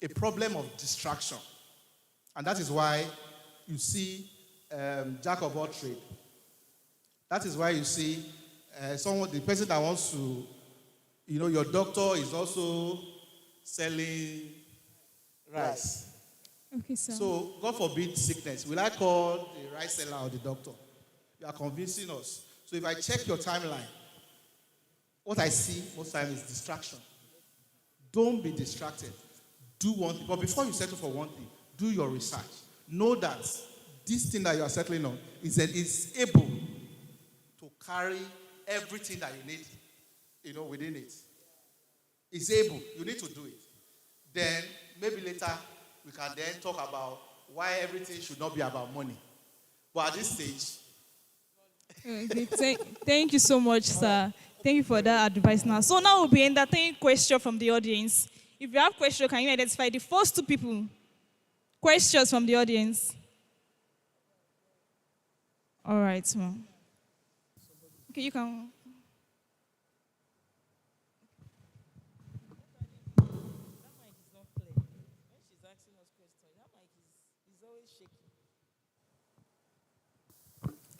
problem of distraction. And that is why you see jack of all trades. That is why you see the person that wants to, your doctor is also selling rice. Okay, sir. So, God forbid sickness. Will I call the rice seller or the doctor? You are convincing us. So, if I check your timeline, what I see most times is distraction. Don't be distracted. Do one thing. But before you settle for one thing, do your research. Know that this thing that you are settling on is able to carry everything that you need, within it. It's able. You need to do it. Then, maybe later, we can then talk about why everything should not be about money. But at this stage... Thank you so much, sir. Thank you for that advice now. So now we'll be entertaining questions from the audience. If you have questions, can you identify the first two people? Questions from the audience. All right, ma'am. Okay, you can...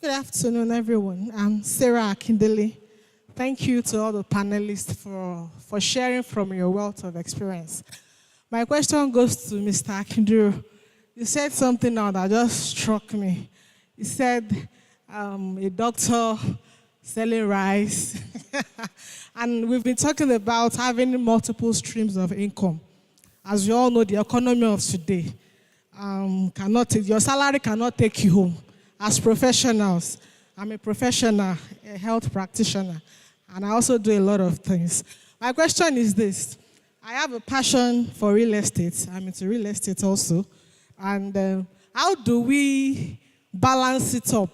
Good afternoon, everyone. I'm Sarah Akindele. Thank you to all the panelists for sharing from your wealth of experience. My question goes to Mr. Akinduro. You said something now that just struck me. You said a doctor selling rice. And we've been talking about having multiple streams of income. As you all know, the economy of today your salary cannot take you home. As professionals, I'm a professional, a health practitioner, and I also do a lot of things. My question is this. I have a passion for real estate. I'm into real estate also. And how do we balance it up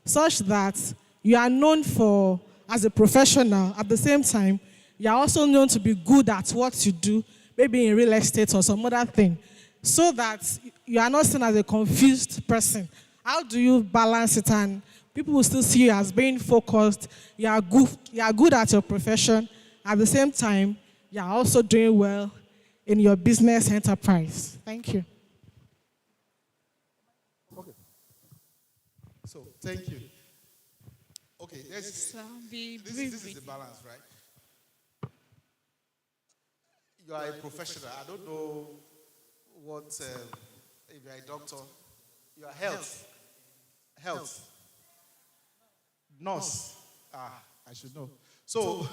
such that you are known for, as a professional, at the same time, you are also known to be good at what you do, maybe in real estate or some other thing, so that you are not seen as a confused person? How do you balance it and people will still see you as being focused, you are good at your profession, at the same time, you are also doing well in your business enterprise? Thank you. Okay. So, thank you. Okay, this is the balance, right? You are a professional. I don't know what, if you are a doctor, you are health, nurse. I should know. So,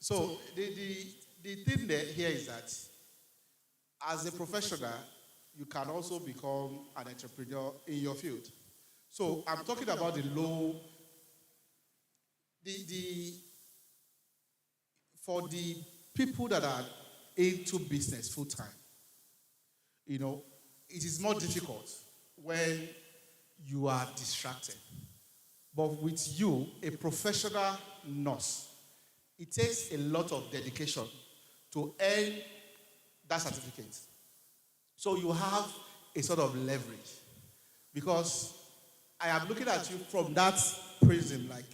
so the thing here is that as a professional, you can also become an entrepreneur in your field. So I'm talking about for the people that are into business full time, it is more difficult when you are distracted. But with you, a professional nurse, it takes a lot of dedication to earn that certificate. So you have a sort of leverage. Because I am looking at you from that prism, like,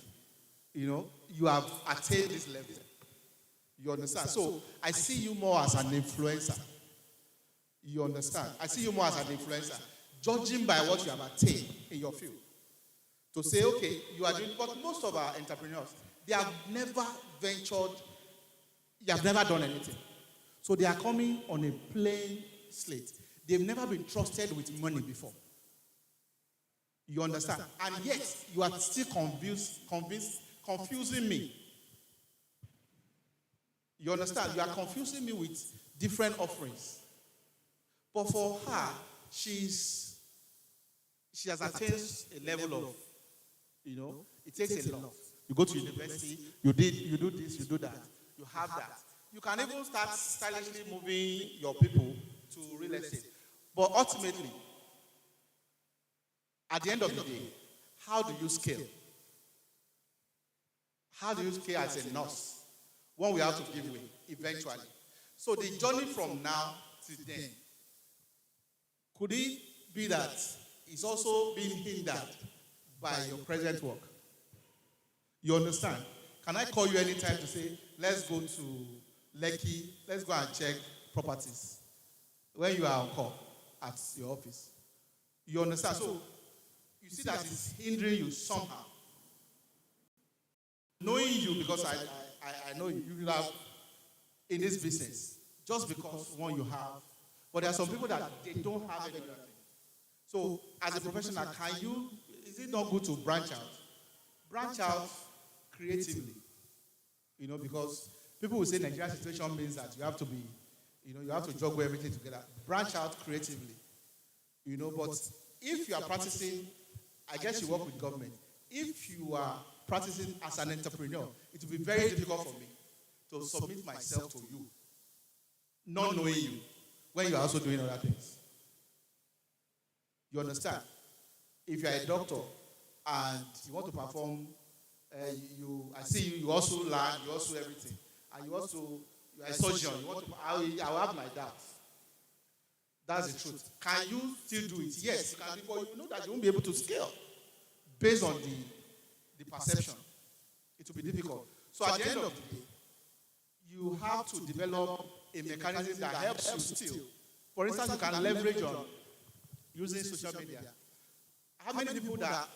you have attained this level. You understand? So I see you more as an influencer. You understand? I see you more as an influencer, judging by what you have attained in your field. To say, okay, you are doing, but most of our entrepreneurs, they have never ventured, they have never done anything. So they are coming on a plain slate. They've never been trusted with money before. You understand? And yet, you are still confusing me. You understand? You are confusing me with different offerings. But for her, she has attained a level of, it takes a lot. You go to university, you do this, you do that, you have that. You can even start stylishly moving your people to real estate. But ultimately, at the end of the day, how do you scale? How do you scale as a nurse when we have to give way eventually? So the journey from now to then, could it be that it's also being hindered by your present work? You understand? Can I call you anytime to say, let's go to Lekki, let's go and check properties when you are on call at your office? You understand? So you see that it's hindering you somehow. Knowing you, because I know you have in this business, just because one you have. But there are some people that they don't have any other thing. So as a professional, is it not good to branch out? Branch out creatively. Because people will say Nigerian situation means that you have to be, you have to juggle everything together. Branch out creatively. But if you are practicing, I guess you work with government. If you are practicing as an entrepreneur, it will be very difficult for me to submit myself to you, not knowing you, when you are also doing other things. You understand? If you are a doctor and you want to perform, I see you also learn, you also everything, and you are a surgeon. I will have my doubts. That's the truth. Can you still do it? Yes, you can, but you know that you won't be able to scale based on the perception. It will be difficult. So at the end of the day, you have to develop a mechanism that helps you still. For instance, you can leverage on using social media. How many people that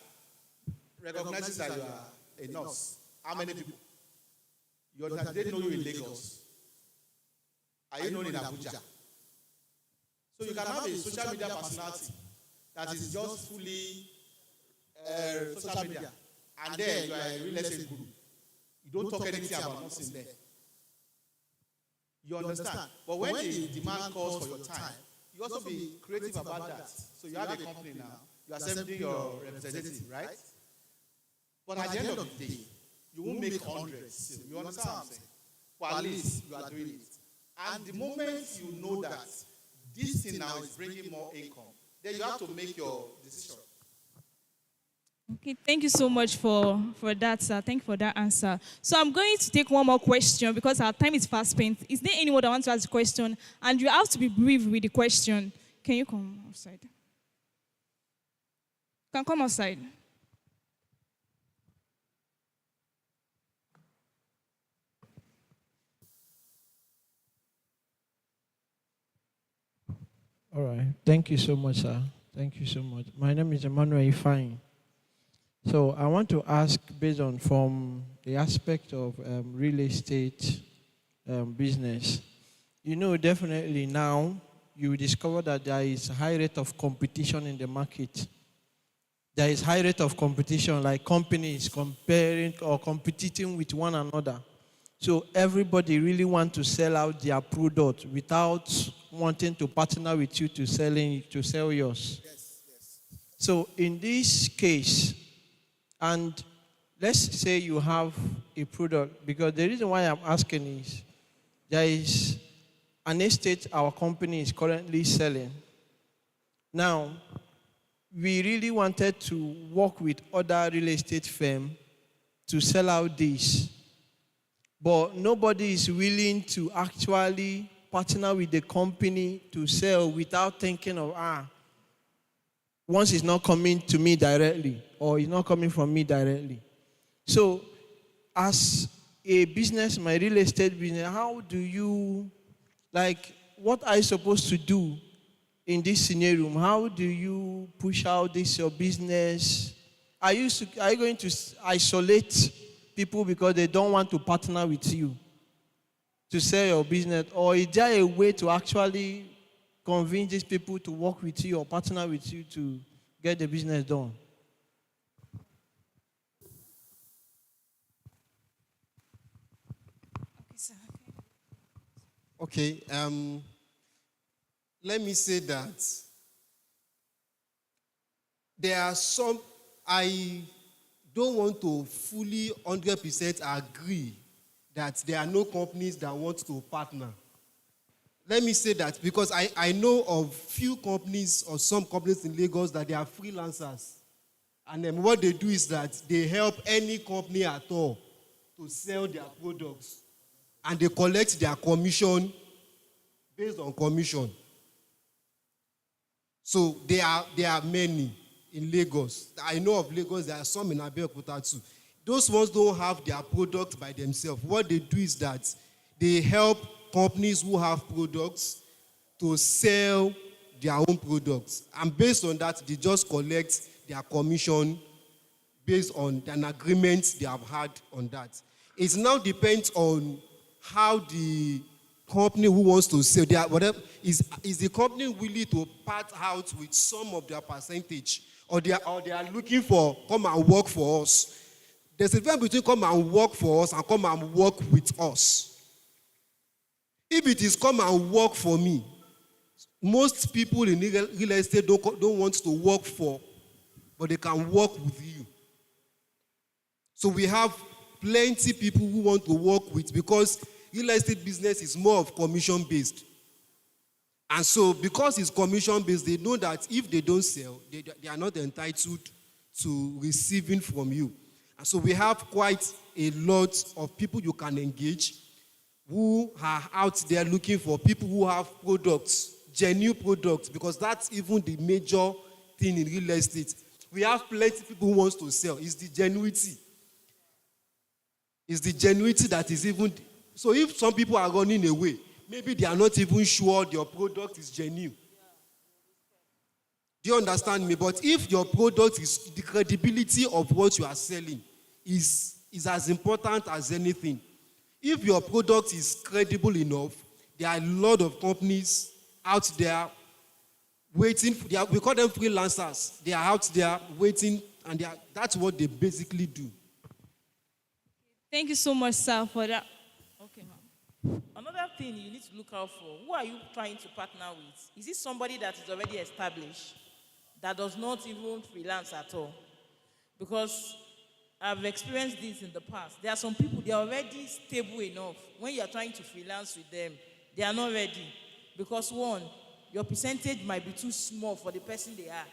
recognize that you are a nurse? How many people? They know you in Lagos. Are you known in Abuja? So you can have a social media personality that is just fully social media, and then you are a real estate guru. You don't talk anything about nothing there. You understand? But when the demand calls for your time, you also be creative about that. So you have a company now, you are sending your representative, right? But at the end of the day, you won't make hundreds. You understand what I'm saying? But at least you are doing it. And the moment you know that this thing now is bringing more income, then you have to make your decision. Okay, thank you so much for that, sir. Thank you for that answer. So I'm going to take one more question because our time is fast spent. Is there anyone that wants to ask a question? And you have to be brief with the question. Can you come outside? Can come outside. All right. Thank you so much, sir. Thank you so much. My name is Emmanuel Ifeanyi. So I want to ask, based on from the aspect of real estate business, you know, definitely now you discover that there is a high rate of competition in the market. There is high rate of competition, like companies comparing or competing with one another. So everybody really want to sell out their product without wanting to partner with you to sell yours. Yes, yes. So in this case, and let's say you have a product, because the reason why I'm asking is there is an estate our company is currently selling. Now, we really wanted to work with other real estate firms to sell out this. But nobody is willing to actually partner with the company to sell without thinking of, once it's not coming to me directly or it's not coming from me directly. So as a business, my real estate business, how do you, what are you supposed to do in this scenario? How do you push out this your business? Are you going to isolate people because they don't want to partner with you to sell your business? Or is there a way to actually convince these people to work with you or partner with you to get the business done? Okay, sir. Okay, let me say that there are some, I don't want to fully 100% agree that there are no companies that want to partner. Let me say that because I know of few companies or some companies in Lagos that they are freelancers. And then what they do is that they help any company at all to sell their products. And they collect their commission based on commission. So there are many in Lagos. I know of Lagos, there are some in Abeokuta too. Those ones don't have their product by themselves. What they do is that they help companies who have products to sell their own products. And based on that, they just collect their commission based on an agreement they have had on that. It now depends on how the company who wants to sell their whatever is the company willing to part out with some of their percentage, or they are looking for come and work for us. There's a difference between come and work for us and come and work with us. If it is come and work for me, most people in real estate don't want to work for, but they can work with you. So we have plenty people who want to work with, because real estate business is more of commission based. And so because it's commission based, they know that if they don't sell, they are not entitled to receiving from you. And so we have quite a lot of people you can engage who are out there looking for people who have products, genuine products, because that's even the major thing in real estate. We have plenty of people who wants to sell. It's the genuinity. It's the genuinity that is even... So if some people are running away, maybe they are not even sure your product is genuine. Do you understand me? But if your product is, the credibility of what you are selling is as important as anything. If your product is credible enough, there are a lot of companies out there waiting. We call them freelancers. They are out there waiting, and that's what they basically do. Thank you so much, sir, for that. Okay, ma'am. Another thing you need to look out for, who are you trying to partner with? Is it somebody that is already established, that does not even freelance at all? Because I've experienced this in the past. There are some people, they are already stable enough. When you are trying to freelance with them, they are not ready. Because one, your percentage might be too small for the person they are.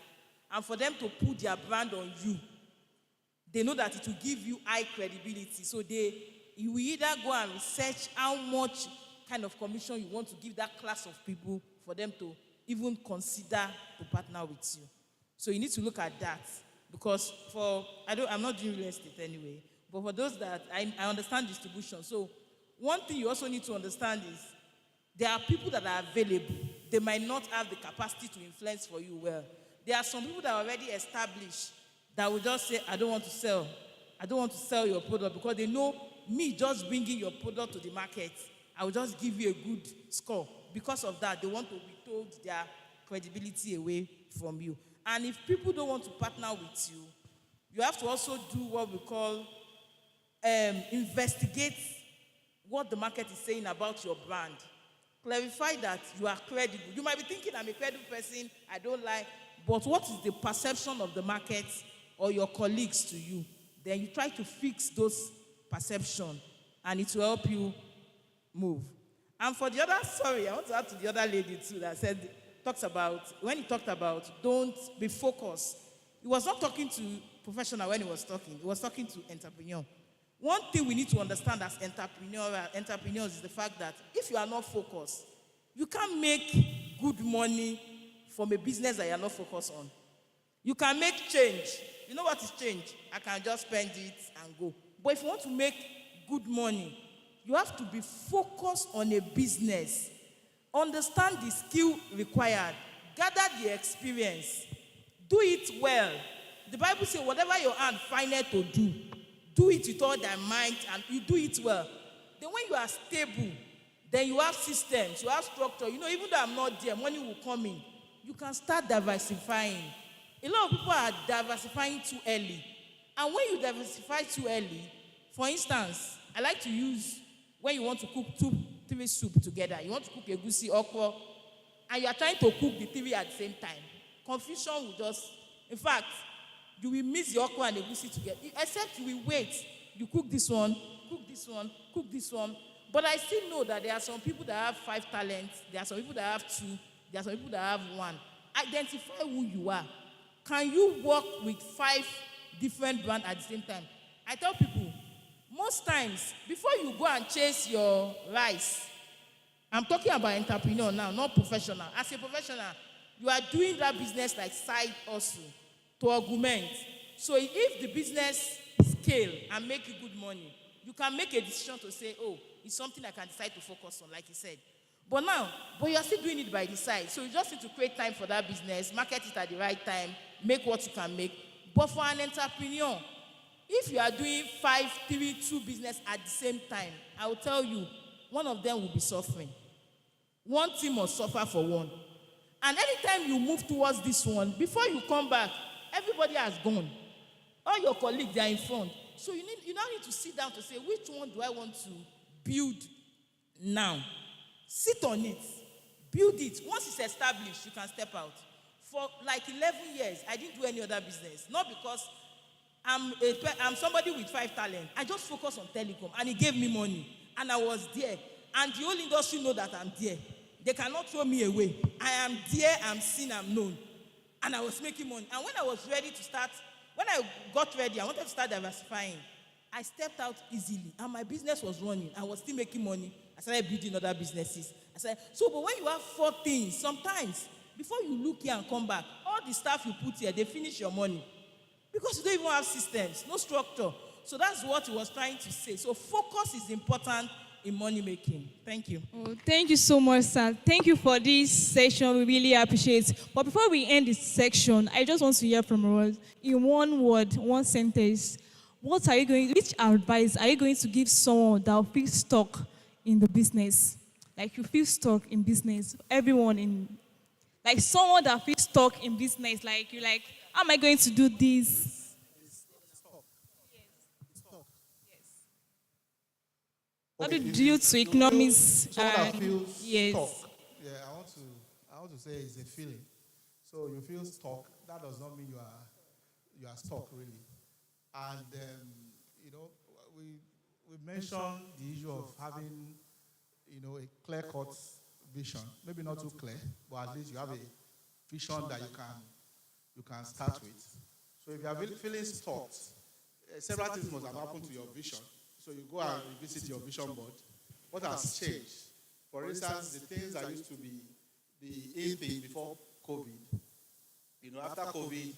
And for them to put their brand on you, they know that it will give you high credibility. So you will either go and research how much kind of commission you want to give that class of people for them to even consider to partner with you. So you need to look at that. Because I'm not doing real estate anyway, but for those that I understand distribution. So one thing you also need to understand is there are people that are available. They might not have the capacity to influence for you well. There are some people that are already established that will just say, I don't want to sell. I don't want to sell your product, because they know me just bringing your product to the market, I will just give you a good score. Because of that, they want to withhold their credibility away from you. And if people don't want to partner with you, you have to also do what we call investigate what the market is saying about your brand. Clarify that you are credible. You might be thinking, I'm a credible person, I don't lie. But what is the perception of the market or your colleagues to you? Then you try to fix those perceptions, and it will help you move. And for the other, I want to add to the other lady too that when he talked about don't be focused, he was not talking to professional when he was talking to entrepreneur. One thing we need to understand as entrepreneurs is the fact that if you are not focused, you can't make good money from a business that you are not focused on. You can make change. You know what is change? I can just spend it and go. But if you want to make good money, you have to be focused on a business. Understand the skill required. Gather the experience. Do it well. The Bible says, whatever your hand findeth to do, do it with all thy might, and you do it well. Then when you are stable, then you have systems, you have structure. You know, even though I'm not there, money will come in. You can start diversifying. A lot of people are diversifying too early. And when you diversify too early, for instance, I like to use when you want to cook 2-3 soup together. You want to cook egusi, okra, and you are trying to cook the 3 at the same time. Confusion will just, in fact, you will miss the okra and egusi together. Except you will wait. You cook this one, cook this one, cook this one. But I still know that there are some people that have 5 talents. There are some people that have 2. There are some people that have 1. Identify who you are. Can you work with 5 different brands at the same time? I tell people, most times, before you go and chase your rice, I'm talking about entrepreneur now, not professional. As a professional, you are doing that business like side hustle to augment. So if the business scale and make you good money, you can make a decision to say, oh, it's something I can decide to focus on, like you said. But you are still doing it by the side. So you just need to create time for that business, market it at the right time, make what you can make. But for an entrepreneur, if you are doing 5, 3, 2 business at the same time, I will tell you, one of them will be suffering. One team must suffer for one. And anytime you move towards this one, before you come back, everybody has gone. All your colleagues, they are in front. So you now need to sit down to say, which one do I want to build now? Sit on it. Build it. Once it's established, you can step out. For like 11 years, I didn't do any other business. Not because I'm somebody with 5 talents. I just focused on telecom, and it gave me money. And I was there. And the whole industry know that I'm there. They cannot throw me away. I am there, I'm seen, I'm known. And I was making money. And when I was ready to start, when I got ready, I wanted to start diversifying. I stepped out easily. And my business was running. I was still making money. I started building other businesses. But when you have 4 things, sometimes, before you look here and come back, all the stuff you put here, they finish your money. Because you don't even have systems, no structure. So that's what he was trying to say. So focus is important in money making. Thank you. Oh, thank you so much, sir. Thank you for this session. We really appreciate it. But before we end this section, I just want to hear from us in one word, one sentence. Which advice are you going to give someone that will feel stuck in the business? Like you feel stuck in business. Everyone Like someone that feels stuck in business, like you're like, how am I going to do this? How Okay, do if due to you feel economics someone that and feels stuck, yes. yeah, I want to say it's a feeling. So you feel stuck. That does not mean you are stuck really. And you know, we we mentioned the issue of having a clear-cut vision. Maybe not too clear, but at least you have a vision that you can start with. So if you are feeling stuck, several things must have happened to your vision. So you go and revisit your vision board. What has changed? For instance, the things that used to be the in thing before COVID, after COVID,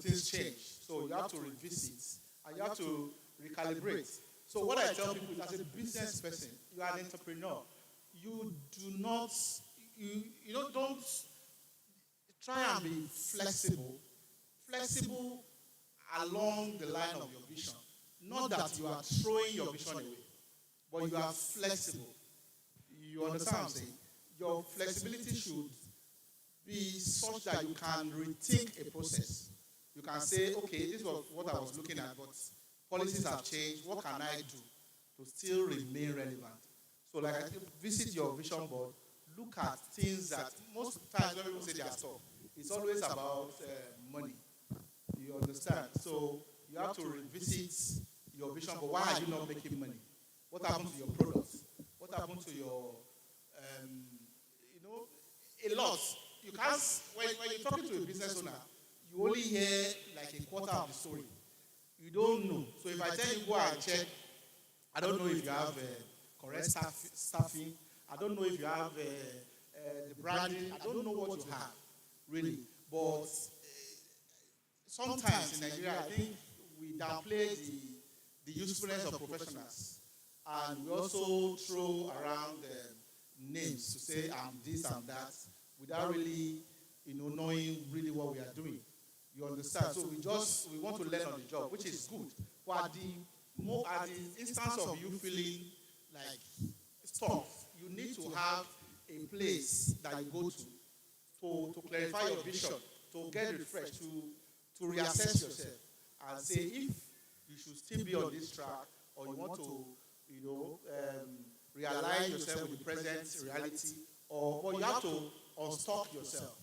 things change. So you have to revisit and you have to recalibrate. So what I tell people is, as a business person, you are an entrepreneur. You do not, don't try and be flexible. Flexible along the line of your vision. Not that you are throwing your vision away, but you are flexible. You understand what I'm saying? Your flexibility should be such that you can rethink a process. You can say, okay, this was what I was looking at, but policies have changed. What can I do to still remain relevant? So like I think, visit your vision board, look at things that most times when people say they are stuck, it's always about money. You understand? So you have to revisit your vision board. Why are you not making money? What happened to your products? What happened to your, a lot. You can't, when you're talking to a business owner, you only hear like a quarter of the story. You don't know. So if I tell you go and check, I don't know if you have correct staffing. I don't know if you have the branding. I don't know what you have, really. But sometimes in Nigeria, I think we downplay the usefulness of professionals. And we also throw around names to say I'm this, I'm that, without really, knowing really what we are doing. You understand? So we want to learn on the job, which is good. But at the instance of you feeling like stuck, you need to have a place that you go to clarify your vision, to get refreshed, to reassess yourself, and say if you should still be on this track, or you want to, realign yourself with the present reality, or you have to unstuck yourself.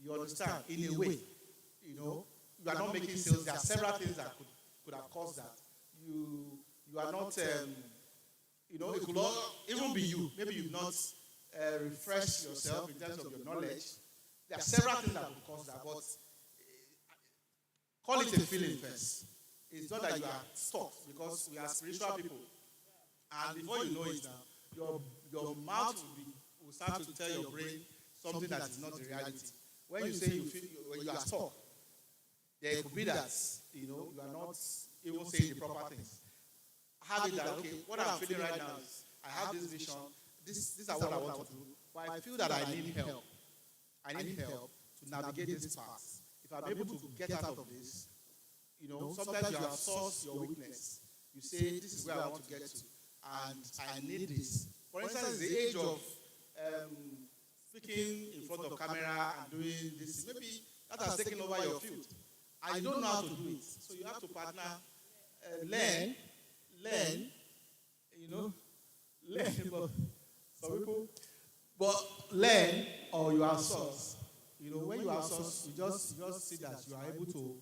You understand? In a way, you are not making sales. There are several things that could have caused that. You are not, it could even be you. Maybe you've not refreshed yourself in terms of your knowledge. There are several things that could cause that, but call it a feeling first. It's not that you are stuck, because we are spiritual people. And before you know it now, your mouth will start to tell your brain something that is not the reality. When you say when you are stuck, there could be that, you are not even saying the proper things. Have it that, okay, what I'm feeling right now is, I have this vision, these are what I want to do, but I feel that I need help. I need help to navigate this path. If I'm able to get out of this, sometimes you outsource your weakness. You say, this is where I want to get to, and I need this. For instance, the age of speaking in front of camera and doing this, maybe that has taken over your field, and you don't know how to do it. So you have to partner, learn, but some people, but learn or you outsource. When you outsource, you just see that you are able to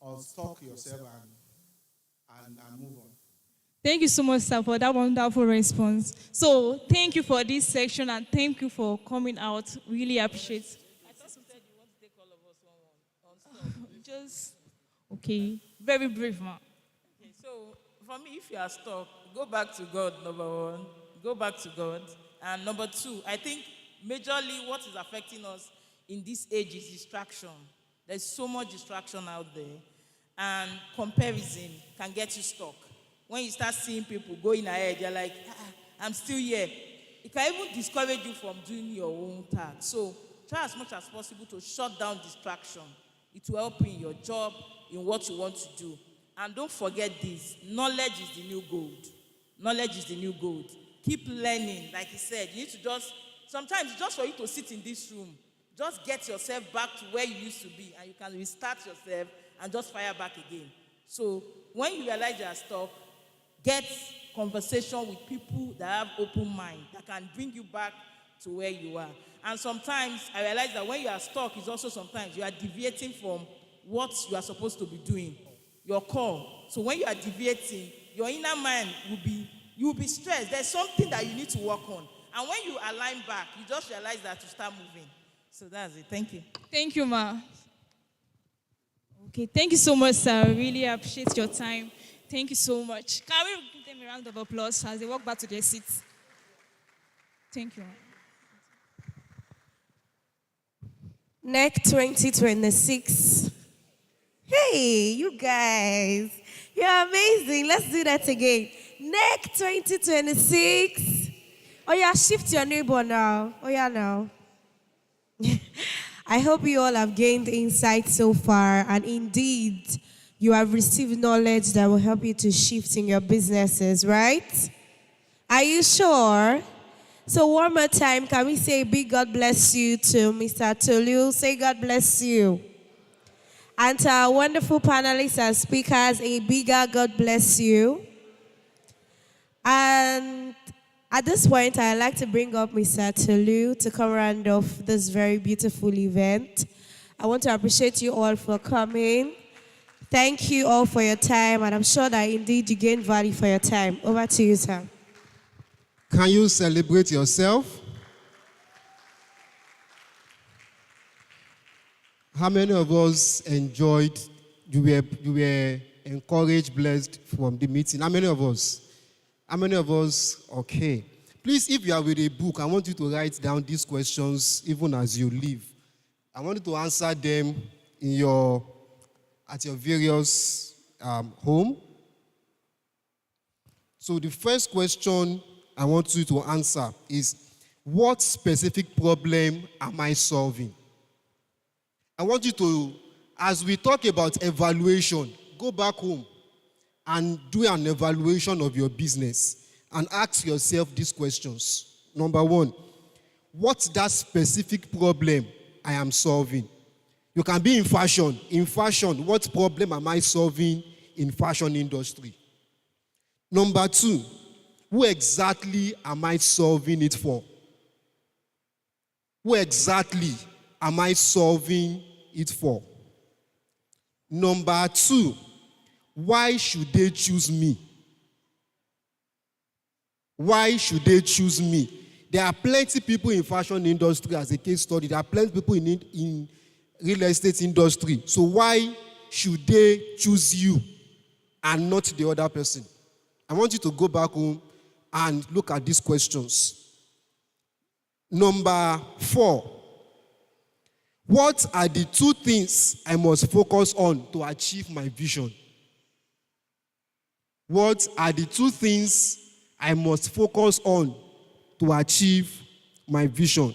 unstuck yourself and move on. Thank you so much, sir, for that wonderful response. So thank you for this section and thank you for coming out. Really appreciate it. I thought you said you want to take all of us one. Just, okay, very brief, ma. Okay, so for me, if you are stuck, go back to God, number one. Go back to God. And number two, I think majorly what is affecting us in this age is distraction. There's so much distraction out there. And comparison can get you stuck. When you start seeing people going ahead, you're like, I'm still here. It can even discourage you from doing your own task. So try as much as possible to shut down distraction. It will help you in your job, in what you want to do. And don't forget this, knowledge is the new gold. Knowledge is the new gold. Keep learning. Like he said, you need to just Sometimes it's just for you to sit in this room, just get yourself back to where you used to be, and you can restart yourself and just fire back again. So when you realize you are stuck, get conversation with people that have open mind, that can bring you back to where you are. And sometimes I realize that when you are stuck, is also sometimes you are deviating from what you are supposed to be doing, your call. So when you are deviating, your inner mind you will be stressed. There's something that you need to work on. And when you align back, you just realize that to start moving. So that's it. Thank you. Thank you, ma. Okay, thank you so much, sir. I really appreciate your time. Thank you so much. Can we give them a round of applause as they walk back to their seats? Thank you. NEC 2026. Hey, you guys. You're amazing. Let's do that again. NEC 2026. Oh, yeah, shift your neighbor now. Oh, yeah, now. I hope you all have gained insight so far, and indeed, you have received knowledge that will help you to shift in your businesses, right? Are you sure? So one more time, can we say a big God bless you to Mr. Tolu? Say God bless you. And to our wonderful panelists and speakers, a bigger God bless you. And at this point, I'd like to bring up Mr. Tolu to come round off this very beautiful event. I want to appreciate you all for coming. Thank you all for your time, and I'm sure that indeed you gained value for your time. Over to you, sir. Can you celebrate yourself? How many of us enjoyed, you were encouraged, blessed from the meeting? How many of us? How many of us? Okay. Please, if you are with a book, I want you to write down these questions even as you leave. I want you to answer them at your various home. So the first question I want you to answer is, what specific problem am I solving? I want you to, as we talk about evaluation, go back home and do an evaluation of your business and ask yourself these questions. Number one, what's that specific problem I am solving? You can be in fashion. In fashion, what problem am I solving in fashion industry? Number two, who exactly am I solving it for? Who exactly am I solving it for? Number two, why should they choose me? Why should they choose me? There are plenty of people in fashion industry as a case study. There are plenty of people in real estate industry. So why should they choose you and not the other person? I want you to go back home and look at these questions. Number four, what are the two things I must focus on to achieve my vision? What are the two things I must focus on to achieve my vision?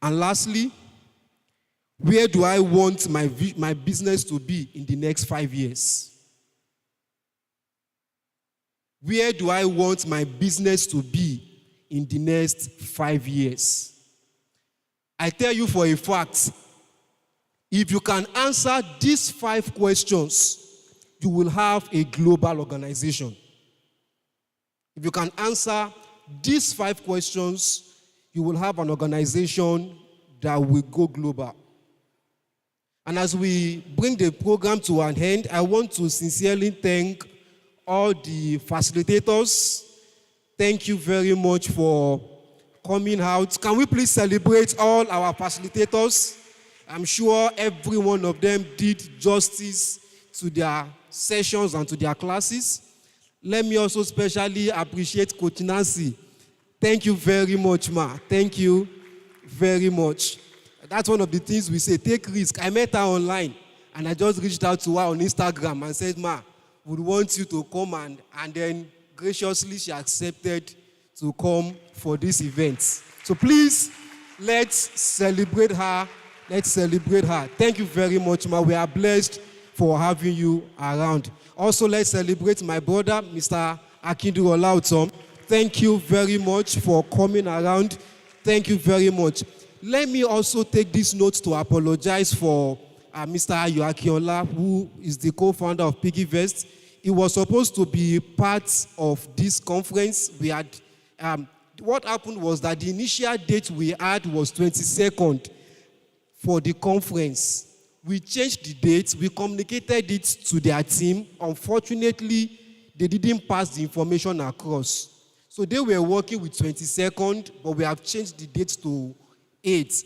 And lastly, where do I want my business to be in the next 5 years? Where do I want my business to be in the next 5 years? I tell you for a fact, if you can answer these 5 questions, you will have a global organization. If you can answer these 5 questions, you will have an organization that will go global. And as we bring the program to an end, I want to sincerely thank all the facilitators. Thank you very much for coming out. Can we please celebrate all our facilitators? I'm sure every one of them did justice to their sessions and to their classes. Let me also especially appreciate Coach Nancy. Thank you very much, ma. Thank you very much. That's one of the things we say, take risk. I met her online, and I just reached out to her on Instagram and said, ma, we want you to come, and then graciously she accepted to come for this event. So please, let's celebrate her. Let's celebrate her. Thank you very much, ma. We are blessed for having you around. Also, let's celebrate my brother, Mr. Akindu Olautom. Thank you very much for coming around. Thank you very much. Let me also take this note to apologize for Mr. Ayo Akinola, who is the co-founder of PiggyVest. He was supposed to be part of this conference. We had, what happened was that the initial date we had was 22nd for the conference. We changed the date, we communicated it to their team. Unfortunately, they didn't pass the information across. So they were working with 22nd, but we have changed the date to 8th.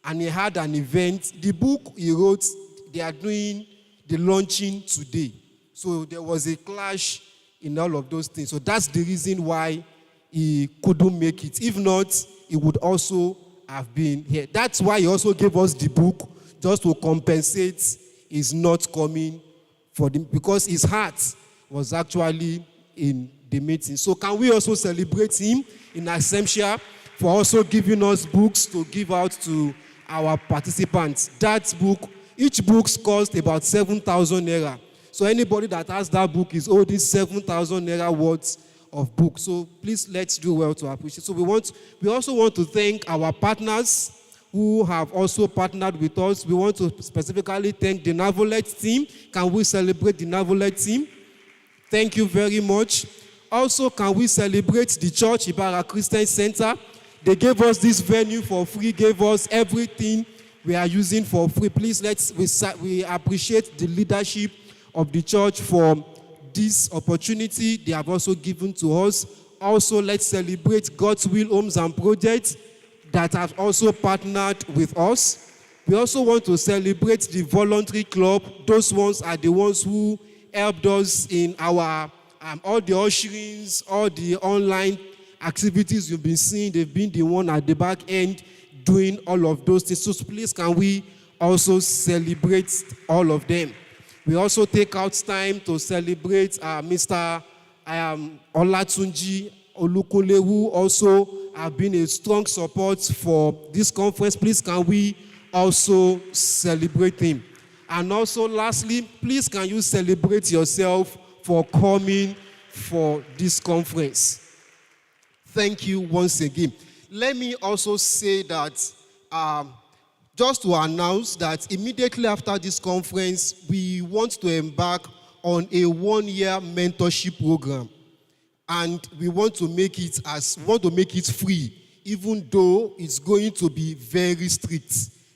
And he had an event. The book he wrote, they are doing the launching today. So there was a clash in all of those things. So that's the reason why he couldn't make it. If not, he would also have been here. That's why he also gave us the book, just to compensate his not coming for them, because his heart was actually in the meeting. So can we also celebrate him in Assemsia for also giving us books to give out to our participants? That book, each book cost about 7,000 naira. So anybody that has that book is holding 7,000 naira worth of books. So please, let's do well to appreciate. So we also want to thank our partners who have also partnered with us. We want to specifically thank the Navolet team. Can we celebrate the Navolet team? Thank you very much. Also, can we celebrate the Church Ibarra Christian Center? They gave us this venue for free, gave us everything we are using for free. Please, we appreciate the leadership of the church for this opportunity they have also given to us. Also, let's celebrate God's Will Homes and Projects that have also partnered with us. We also want to celebrate the voluntary club. Those ones are the ones who helped us in our all the usherings, all the online activities you've been seeing. They've been the one at the back end doing all of those things. So please, can we also celebrate all of them? We also take out time to celebrate Mr. Olatunji Olukunle, who also have been a strong support for this conference. Please, can we also celebrate him? And also, lastly, please, can you celebrate yourself for coming for this conference? Thank you once again. Let me also say that, just to announce that immediately after this conference, we want to embark on a 1-year mentorship program. And we want to make it free, even though it's going to be very strict.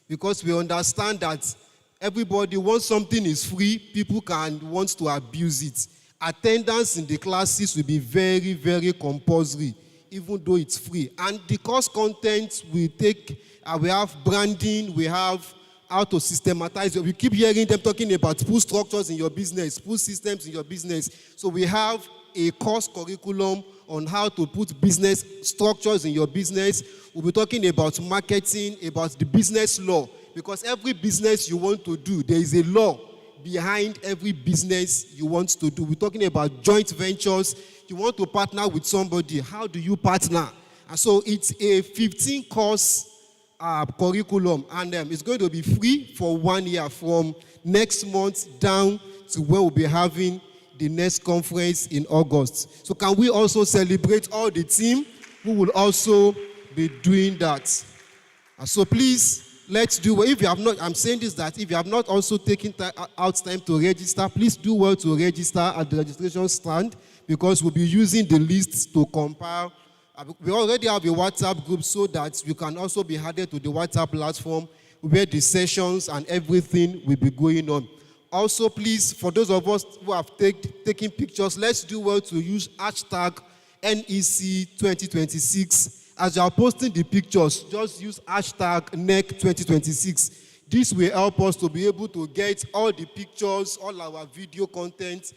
Because we understand that everybody, once something is free, people can want to abuse it. Attendance in the classes will be very, very compulsory, even though it's free. And the course content we take, we have branding, we have how to systematize. We keep hearing them talking about pull structures in your business, pull systems in your business. So we have a course curriculum on how to put business structures in your business. We'll be talking about marketing, about the business law, because every business you want to do, there is a law behind every business you want to do. We're talking about joint ventures. You want to partner with somebody. How do you partner? And so it's a 15-course curriculum, and it's going to be free for 1 year from next month down to when we'll be having the next conference in August. So can we also celebrate all the team who will also be doing that? And so please, let's do well. If you have not, I'm saying this, that if you have not also taken out time to register, please do well to register at the registration stand, because we'll be using the lists to compile. We already have a WhatsApp group so that you can also be added to the WhatsApp platform where the sessions and everything will be going on. Also, please, for those of us who have taken pictures, let's do well to use hashtag NEC2026. As you are posting the pictures, just use hashtag NEC2026. This will help us to be able to get all the pictures, all our video content,